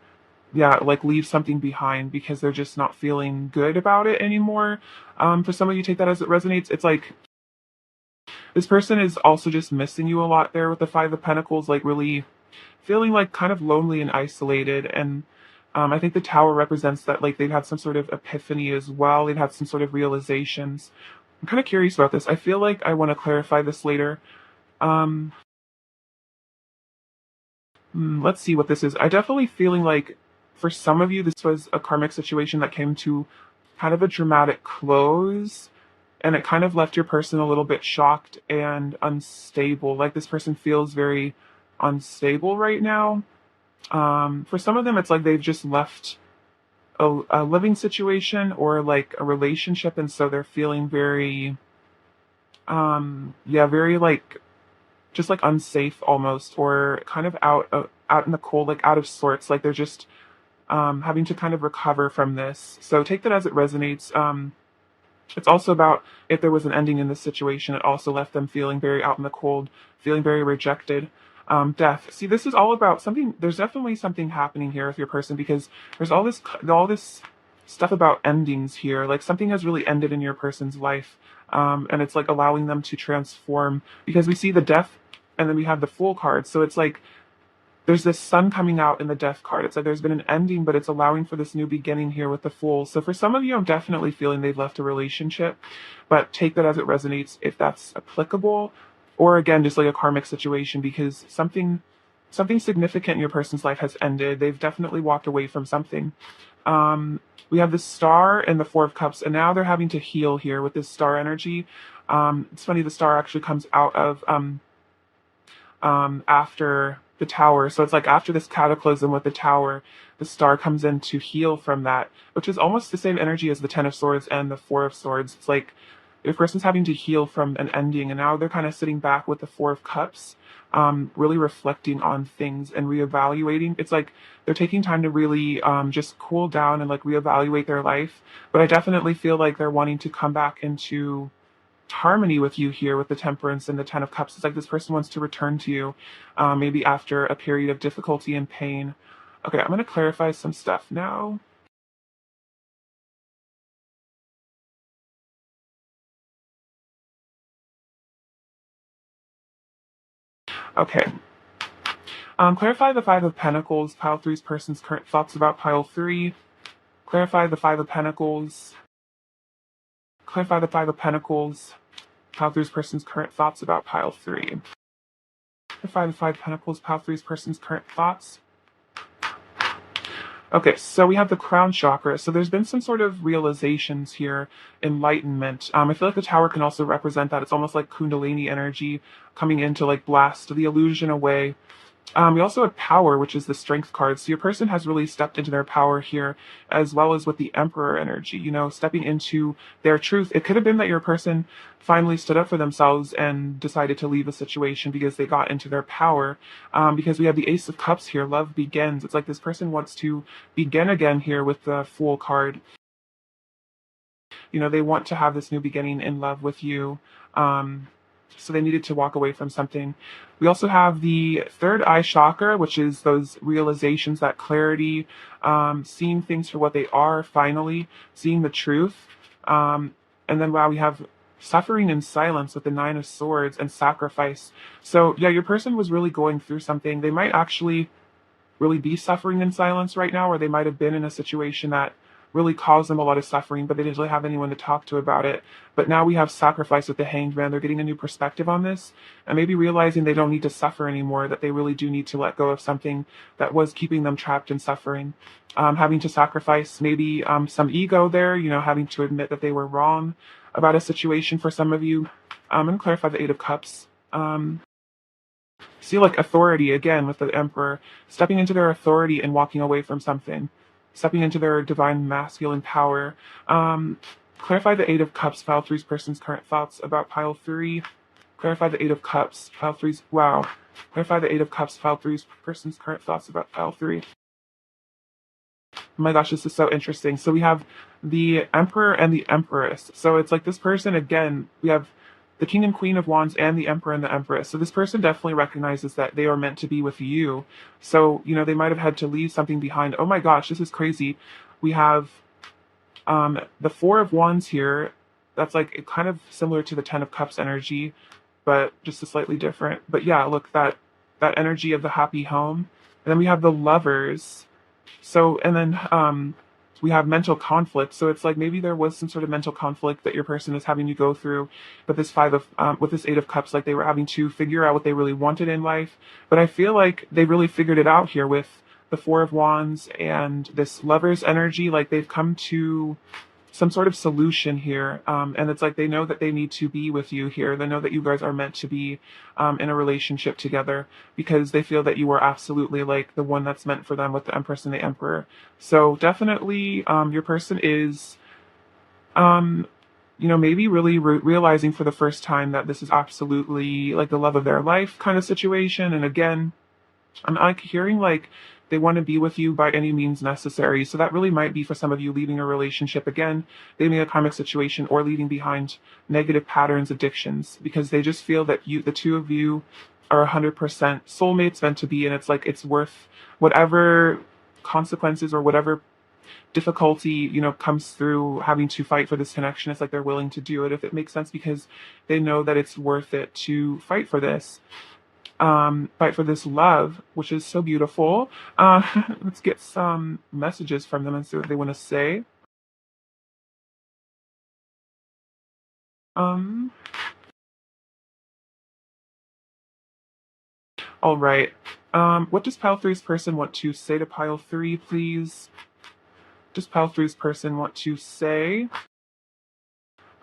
yeah, like leave something behind because they're just not feeling good about it anymore. For some of you, take that as it resonates. It's like this person is also just missing you a lot there with the Five of Pentacles, like really feeling like kind of lonely and isolated. And I think the Tower represents that, like, they've had some sort of epiphany as well. They've had some sort of realizations. I'm kind of curious about this. I feel like I want to clarify this later. Um, let's see what this is. I definitely feeling like for some of you, this was a karmic situation that came to kind of a dramatic close, and it kind of left your person a little bit shocked and unstable. Like this person feels very unstable right now. For some of them, it's like they've just left a living situation or like a relationship, and so they're feeling very, yeah, very like just like unsafe almost, or kind of out in the cold, like out of sorts. Like they're just having to kind of recover from this. So take that as it resonates. It's also about if there was an ending in this situation, it also left them feeling very out in the cold, feeling very rejected. Death. See, this is all about something. There's definitely something happening here with your person because there's all this stuff about endings here. Like something has really ended in your person's life, and it's like allowing them to transform because we see the Death, and then we have the Fool card. So it's like there's this sun coming out in the Death card. It's like there's been an ending, but it's allowing for this new beginning here with the Fool. So for some of you, I'm definitely feeling they've left a relationship, but take that as it resonates if that's applicable. Or again, just like a karmic situation because something significant in your person's life has ended. They've definitely walked away from something. We have the Star and the Four of Cups, and now they're having to heal here with this Star energy. It's funny, the Star actually comes out of after the Tower. So it's like after this cataclysm with the Tower, the Star comes in to heal from that, which is almost the same energy as the Ten of Swords and the Four of Swords. It's like if a person's having to heal from an ending, and now they're kind of sitting back with the Four of Cups, really reflecting on things and reevaluating. It's like they're taking time to really just cool down and like reevaluate their life. But I definitely feel like they're wanting to come back into harmony with you here with the Temperance and the Ten of Cups. It's like this person wants to return to you, maybe after a period of difficulty and pain. Okay, I'm going to clarify some stuff now. Okay. Clarify the Five of Pentacles, Pile Three's person's current thoughts about Pile Three. Clarify the Five of Pentacles. Clarify the Five of Pentacles, Pile Three's person's current thoughts about Pile Three. Clarify the Five of Pentacles, Pile Three's person's current thoughts. Okay, so we have the crown chakra. So there's been some sort of realizations here, enlightenment. I feel like the Tower can also represent that. It's almost like Kundalini energy coming in to like blast the illusion away. We also have power, which is the strength card. So your person has really stepped into their power here, as well as with the emperor energy, stepping into their truth. It could have been that your person finally stood up for themselves and decided to leave a situation because they got into their power. Because we have the Ace of Cups here, love begins. It's like this person wants to begin again here with the Fool card. They want to have this new beginning in love with you. So they needed to walk away from something. We also have the third eye chakra, which is those realizations, that clarity, seeing things for what they are, finally, seeing the truth. And then, wow, we have suffering in silence with the Nine of Swords and sacrifice. So, yeah, your person was really going through something. They might actually really be suffering in silence right now, or they might have been in a situation that really caused them a lot of suffering, but they didn't really have anyone to talk to about it. But now we have sacrifice with the Hanged Man. They're getting a new perspective on this and maybe realizing they don't need to suffer anymore, that they really do need to let go of something that was keeping them trapped in suffering. Having to sacrifice maybe some ego there, having to admit that they were wrong about a situation for some of you. And clarify the Eight of Cups. See, like authority again with the Emperor, stepping into their authority and walking away from something, stepping into their divine masculine power. Clarify the Eight of Cups, pile three's person's current thoughts about pile three. Clarify the Eight of Cups, pile three's, wow. Clarify the Eight of Cups, pile three's person's current thoughts about pile three. Oh my gosh, this is so interesting. So we have the Emperor and the Empress. So it's like this person, again, we have the King and Queen of Wands and the Emperor and the Empress. So this person definitely recognizes that they are meant to be with you. So, they might have had to leave something behind. Oh my gosh, this is crazy. We have the Four of Wands here. That's like kind of similar to the Ten of Cups energy, but just a slightly different. But yeah, look, that energy of the happy home. And then we have the Lovers. So, and then we have mental conflict. So it's like maybe there was some sort of mental conflict that your person is having to go through, but with this Eight of Cups, like they were having to figure out what they really wanted in life. But I feel like they really figured it out here with the Four of Wands and this Lover's energy. Like they've come to some sort of solution here. And it's like they know that they need to be with you here. They know that you guys are meant to be in a relationship together because they feel that you are absolutely like the one that's meant for them with the Empress and the Emperor. So definitely your person is, maybe really realizing for the first time that this is absolutely like the love of their life kind of situation. And again, I'm like hearing like they want to be with you by any means necessary. So that really might be for some of you leaving a relationship again, leaving a karmic situation, or leaving behind negative patterns, addictions, because they just feel that the two of you are 100% soulmates meant to be, and it's like it's worth whatever consequences or whatever difficulty comes through having to fight for this connection. It's like they're willing to do it if it makes sense because they know that it's worth it to fight for this. Fight for this love, which is so beautiful. Let's get some messages from them and see what they want to say. Um, all right. What does Pile Three's person want to say to Pile Three, please? Does Pile Three's person want to say?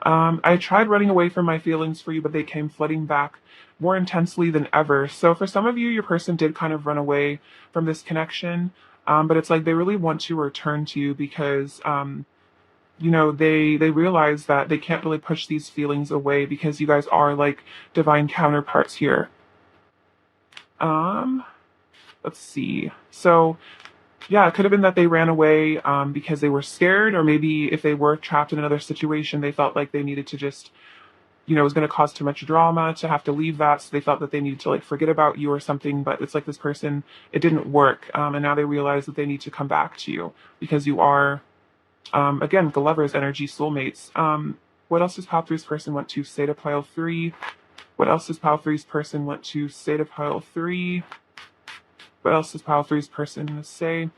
I tried running away from my feelings for you, but they came flooding back more intensely than ever. So for some of you, your person did kind of run away from this connection, but it's like they really want to return to you because, they realize that they can't really push these feelings away because you guys are like divine counterparts here. Um, let's see. So yeah, it could have been that they ran away because they were scared, or maybe if they were trapped in another situation, they felt like they needed to just, it was going to cause too much drama to have to leave that. So they felt that they needed to like forget about you or something. But it's like this person, it didn't work. And now they realize that they need to come back to you because you are, again, the Lover's energy, soulmates. What else does Pile Three's person want to say to Pile Three? What else does Pile Three's person want to say to Pile Three? What else does Pile Three's person say?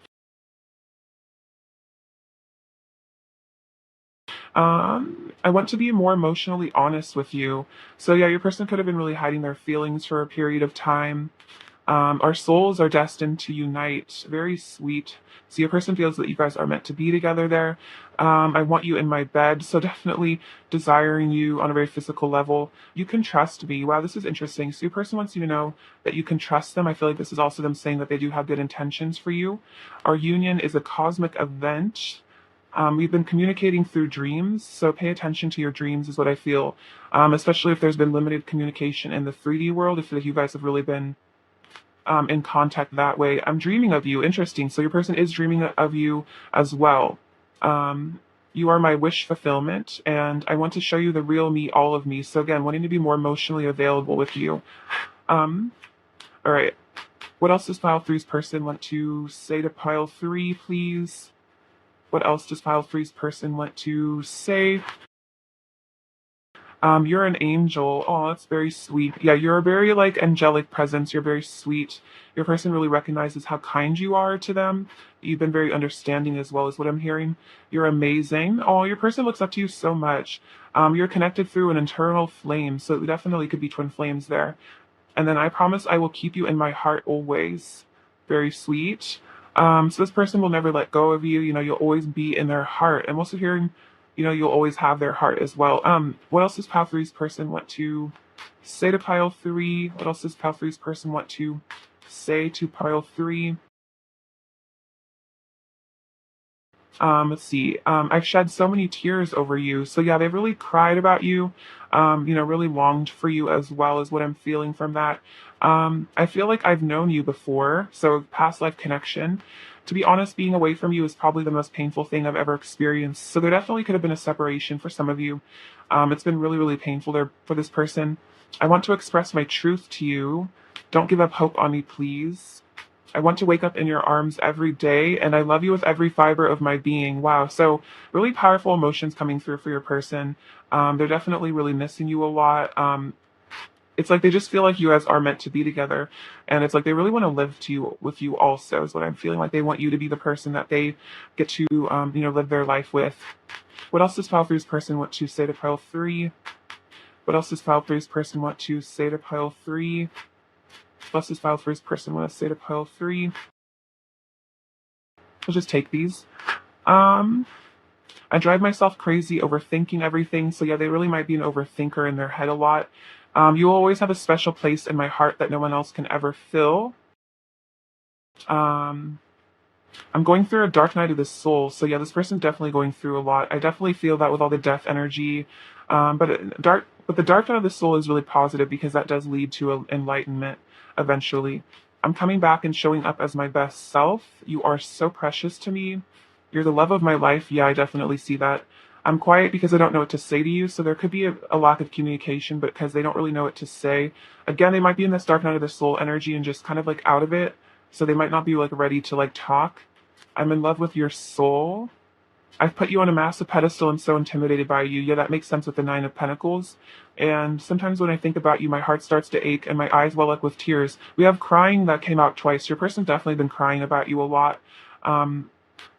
I want to be more emotionally honest with you. So yeah, your person could have been really hiding their feelings for a period of time. Our souls are destined to unite. Very sweet. So your person feels that you guys are meant to be together there. I want you in my bed. So definitely desiring you on a very physical level. You can trust me. Wow, this is interesting. So your person wants you to know that you can trust them. I feel like this is also them saying that they do have good intentions for you. Our union is a cosmic event. We've been communicating through dreams, so pay attention to your dreams is what I feel. Especially if there's been limited communication in the 3D world. I feel like you guys have really been in contact that way. I'm dreaming of you. Interesting. So your person is dreaming of you as well. You are my wish fulfillment, and I want to show you the real me, all of me. So again, wanting to be more emotionally available with you. Um, all right. What else does pile three's person want to say to pile three, please? What else does pile three's person want to say? You're an angel. Oh, that's very sweet. Yeah, you're a very like angelic presence. You're very sweet. Your person really recognizes how kind you are to them. You've been very understanding as well as what I'm hearing. You're amazing. Oh, your person looks up to you so much. You're connected through an internal flame, so it definitely could be twin flames there. And then I promise I will keep you in my heart always. Very sweet. So this person will never let go of you. You know, you'll always be in their heart. I'm also hearing, you know, you'll always have their heart as well. What else does pile three's person want to say to pile three? What else does pile three's person want to say to pile three? Let's see. I've shed so many tears over you. So yeah, they've really cried about you. You know, really longed for you as well as what I'm feeling from that. I feel like I've known you before, so past life connection. To be honest, being away from you is probably the most painful thing I've ever experienced. So there definitely could have been a separation for some of you. It's been really, really painful there for this person. I want to express my truth to you. Don't give up hope on me, please. I want to wake up in your arms every day, and I love you with every fiber of my being. Wow. So, really powerful emotions coming through for your person. They're definitely really missing you a lot. It's like they just feel like you guys are meant to be together, and it's like they really want to live to you with you also, is what I'm feeling like. They want you to be the person that they get to, you know, live their life with. What else does pile three's person want to say to pile three? What else does pile three's person want to say to pile three? What else does pile three's person want to say to pile three? I'll just take these. Um, I drive myself crazy overthinking everything. So yeah, they really might be an overthinker in their head a lot. You will always have a special place in my heart that no one else can ever fill. Um, I'm going through a dark night of the soul. So yeah, this person's definitely going through a lot. I definitely feel that with all the death energy. But the dark night of the soul is really positive because that does lead to enlightenment eventually. I'm coming back and showing up as my best self. You are so precious to me. You're the love of my life. Yeah, I definitely see that. I'm quiet because I don't know what to say to you. So there could be a lack of communication, but because they don't really know what to say. Again, they might be in this dark night of the soul energy and just kind of like out of it. So they might not be like ready to like talk. I'm in love with your soul. I've put you on a massive pedestal and so intimidated by you. Yeah, that makes sense with the Nine of Pentacles. And sometimes when I think about you, my heart starts to ache and my eyes well up with tears. We have crying that came out twice. Your person's definitely been crying about you a lot.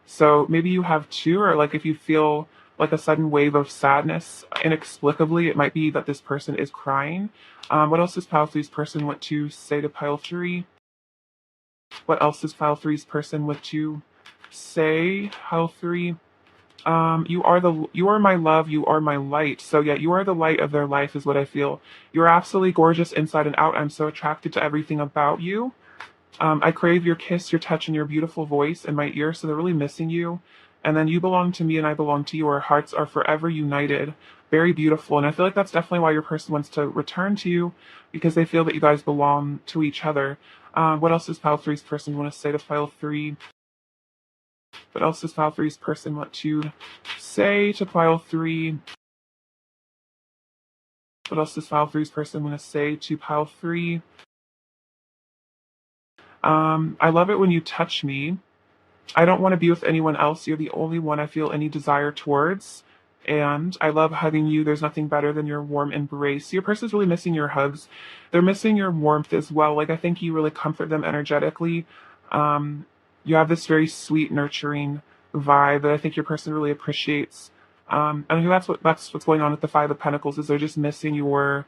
So maybe you have two, or like if you feel like a sudden wave of sadness inexplicably, it might be that this person is crying. What else does pile three's person want to say to pile three? What else does pile three's person want to say? Pile three. You are my love, you are my light. So yeah, you are the light of their life is what I feel. You're absolutely gorgeous inside and out. I'm so attracted to everything about you. I crave your kiss, your touch, and your beautiful voice in my ear, so they're really missing you. And then you belong to me and I belong to you. Our hearts are forever united. Very beautiful. And I feel like that's definitely why your person wants to return to you, because they feel that you guys belong to each other. What else does pile three's person want to say to pile three? What else does pile three's person want to say to pile three? What else does pile three's person want to say to pile three? I love it when you touch me. I don't want to be with anyone else. You're the only one I feel any desire towards. And I love hugging you. There's nothing better than your warm embrace. Your person's really missing your hugs. They're missing your warmth as well. Like, I think you really comfort them energetically. You have this very sweet, nurturing vibe that I think your person really appreciates. And I think that's what's going on with the Five of Pentacles, is they're just missing your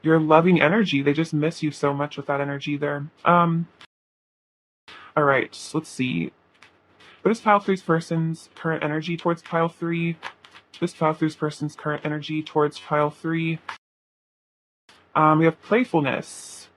your loving energy. They just miss you so much with that energy there. All right, so let's see. What is pile three's person's current energy towards pile three? This pile three's person's current energy towards pile three. We have playfulness.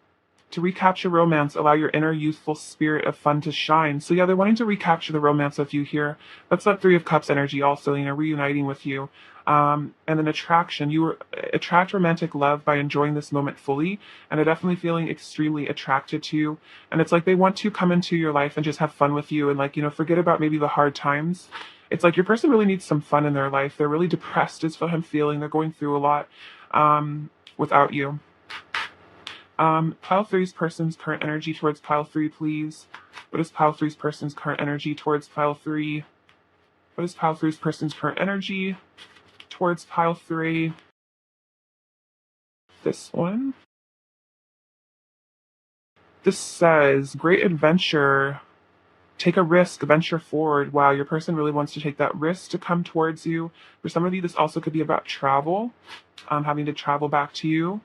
To recapture romance, allow your inner youthful spirit of fun to shine. So yeah, they're wanting to recapture the romance of you here. That's that Three of Cups energy also, reuniting with you. And then attraction. You attract romantic love by enjoying this moment fully, and are definitely feeling extremely attracted to you. And it's like they want to come into your life and just have fun with you and forget about maybe the hard times. It's like your person really needs some fun in their life. They're really depressed is what I'm feeling. They're going through a lot without you. Pile three's person's current energy towards pile three, please. What is pile three's person's current energy towards pile three? What is pile three's person's current energy towards pile three? This one. This says, great adventure. Take a risk, venture forward. Wow, your person really wants to take that risk to come towards you. For some of you, this also could be about travel, having to travel back to you.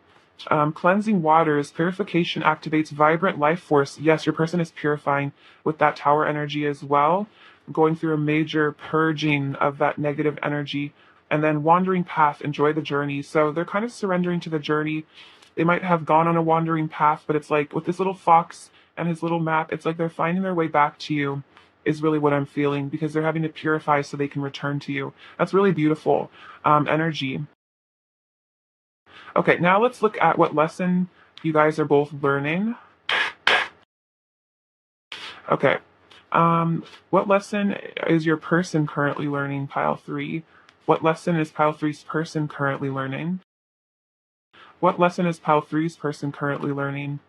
Cleansing waters, purification activates vibrant life force. Yes, your person is purifying with that tower energy as well, going through a major purging of that negative energy. And then wandering path, enjoy the journey. So they're kind of surrendering to the journey. They might have gone on a wandering path, but it's like with this little fox and his little map, it's like they're finding their way back to you, is really what I'm feeling, because they're having to purify so they can return to you. That's really beautiful energy. Okay, now let's look at what lesson you guys are both learning. Okay. What lesson is your person currently learning, pile three? What lesson is pile three's person currently learning? What lesson is pile three's person currently learning?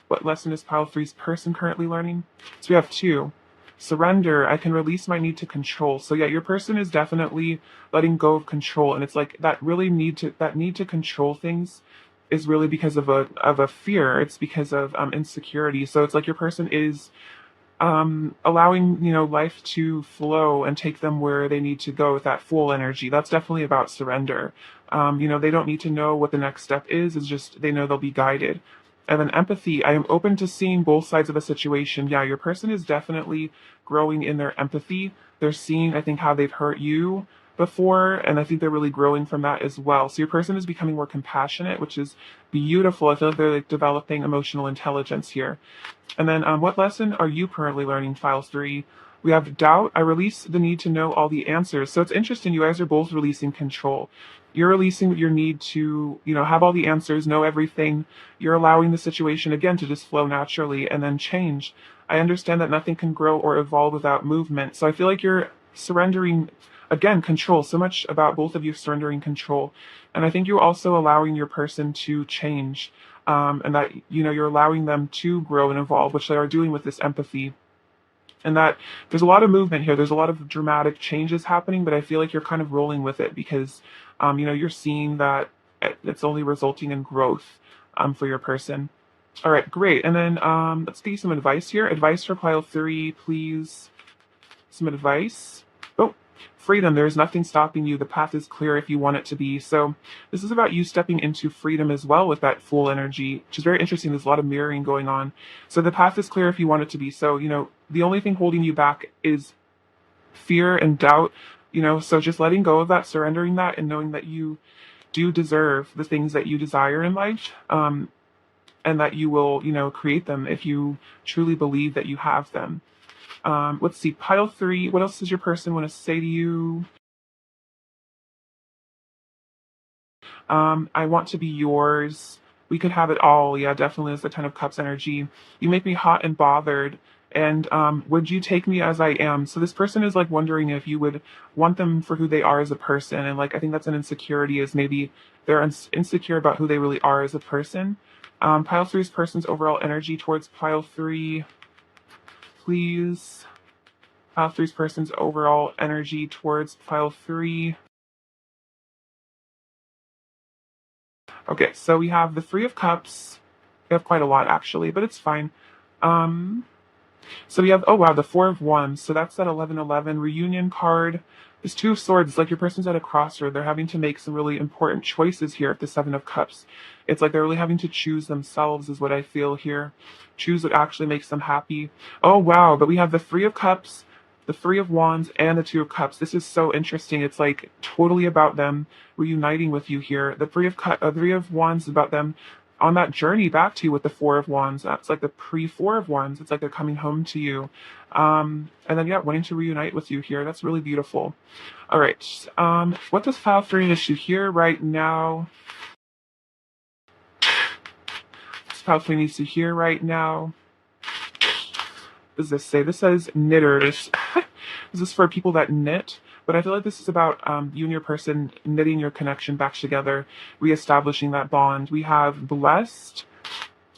What lesson is pile three's person currently learning? So we have two. Surrender. I can release my need to control. So yeah, your person is definitely letting go of control, and it's like that need to control things is really because of a fear. It's because of insecurity. So it's like your person is allowing life to flow and take them where they need to go with that full energy. That's definitely about surrender. They don't need to know what the next step is. It's just they know they'll be guided. And then empathy. I am open to seeing both sides of a situation. Yeah, your person is definitely growing in their empathy. They're seeing, I think, how they've hurt you before, and I think they're really growing from that as well. So your person is becoming more compassionate, which is beautiful. I feel like they're like developing emotional intelligence here. And then what lesson are you currently learning, file three? We have doubt. I release the need to know all the answers. So it's interesting. You guys are both releasing control. You're releasing your need to, have all the answers, know everything. You're allowing the situation again to just flow naturally and then change. I understand that nothing can grow or evolve without movement. So I feel like you're surrendering, again, control. So much about both of you surrendering control. And I think you're also allowing your person to change. And that you're allowing them to grow and evolve, which they are doing with this empathy. And that there's a lot of movement here. There's a lot of dramatic changes happening, but I feel like you're kind of rolling with it because, you're seeing that it's only resulting in growth for your person. All right, great. And then let's get you some advice here. Advice for pile three, please. Some advice. Oh, freedom. There is nothing stopping you. The path is clear if you want it to be. So this is about you stepping into freedom as well with that full energy, which is very interesting. There's a lot of mirroring going on. So the path is clear if you want it to be. So, the only thing holding you back is fear and doubt, so just letting go of that, surrendering that, and knowing that you do deserve the things that you desire in life. And that you will, create them if you truly believe that you have them. Let's see, pile three. What else does your person want to say to you? I want to be yours. We could have it all. Yeah, definitely is the Ten of Cups energy. You make me hot and bothered. And would you take me as I am? So this person is like wondering if you would want them for who they are as a person. And like I think that's an insecurity, is maybe they're insecure about who they really are as a person. Pile three's person's overall energy towards pile three, please. Pile three's person's overall energy towards pile three. Okay, so we have the Three of Cups. We have quite a lot actually, but it's fine. Um, So we have, oh wow, the Four of Wands. So that's that 1111 reunion card. This Two of Swords, like your person's at a crossroad. They're having to make some really important choices here at the Seven of Cups. It's like they're really having to choose themselves, is what I feel here. Choose what actually makes them happy. Oh wow, but we have the Three of Cups, the Three of Wands, and the Two of Cups. This is so interesting. It's like totally about them reuniting with you here. The Three of Wands is about them on that journey back to you with the Four of Wands. That's like the pre-Four of Wands. It's like they're coming home to you. And then, yeah, wanting to reunite with you here. That's really beautiful. All right. What does file 3 need to hear right now? What file 3 needs to hear right now? What does this say? This says knitters. This is for people that knit, but I feel like this is about you and your person knitting your connection back together, reestablishing that bond. We have blessed,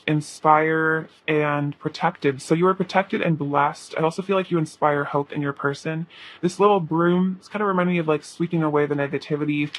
inspire, and protected. So you are protected and blessed. I also feel like you inspire hope in your person. This little broom, it's kind of reminding me of like sweeping away the negativity.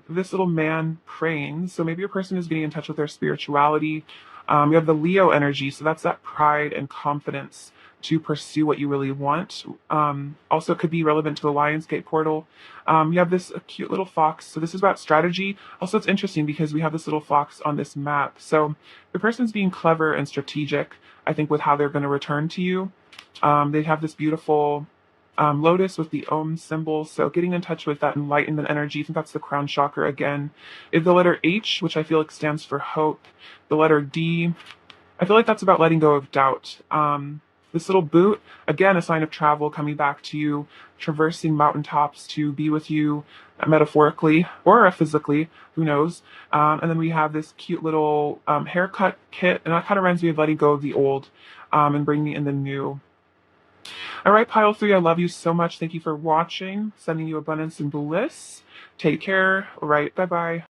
This little man praying. So maybe your person is getting in touch with their spirituality. You have the Leo energy. So that's that pride and confidence to pursue what you really want. Also, it could be relevant to the Lionsgate portal. You have this cute little fox. So this is about strategy. Also, it's interesting because we have this little fox on this map. So the person's being clever and strategic, I think, with how they're going to return to you. They have this beautiful lotus with the Om symbol. So getting in touch with that enlightenment energy. I think that's the crown chakra again. Is the letter H, which I feel like stands for hope. The letter D, I feel like that's about letting go of doubt. This little boot, again, a sign of travel coming back to you, traversing mountaintops to be with you metaphorically or physically, who knows. And then we have this cute little haircut kit, and that kind of reminds me of letting go of the old and bringing in the new. All right, pile 3, I love you so much. Thank you for watching. Sending you abundance and bliss. Take care. All right, bye-bye.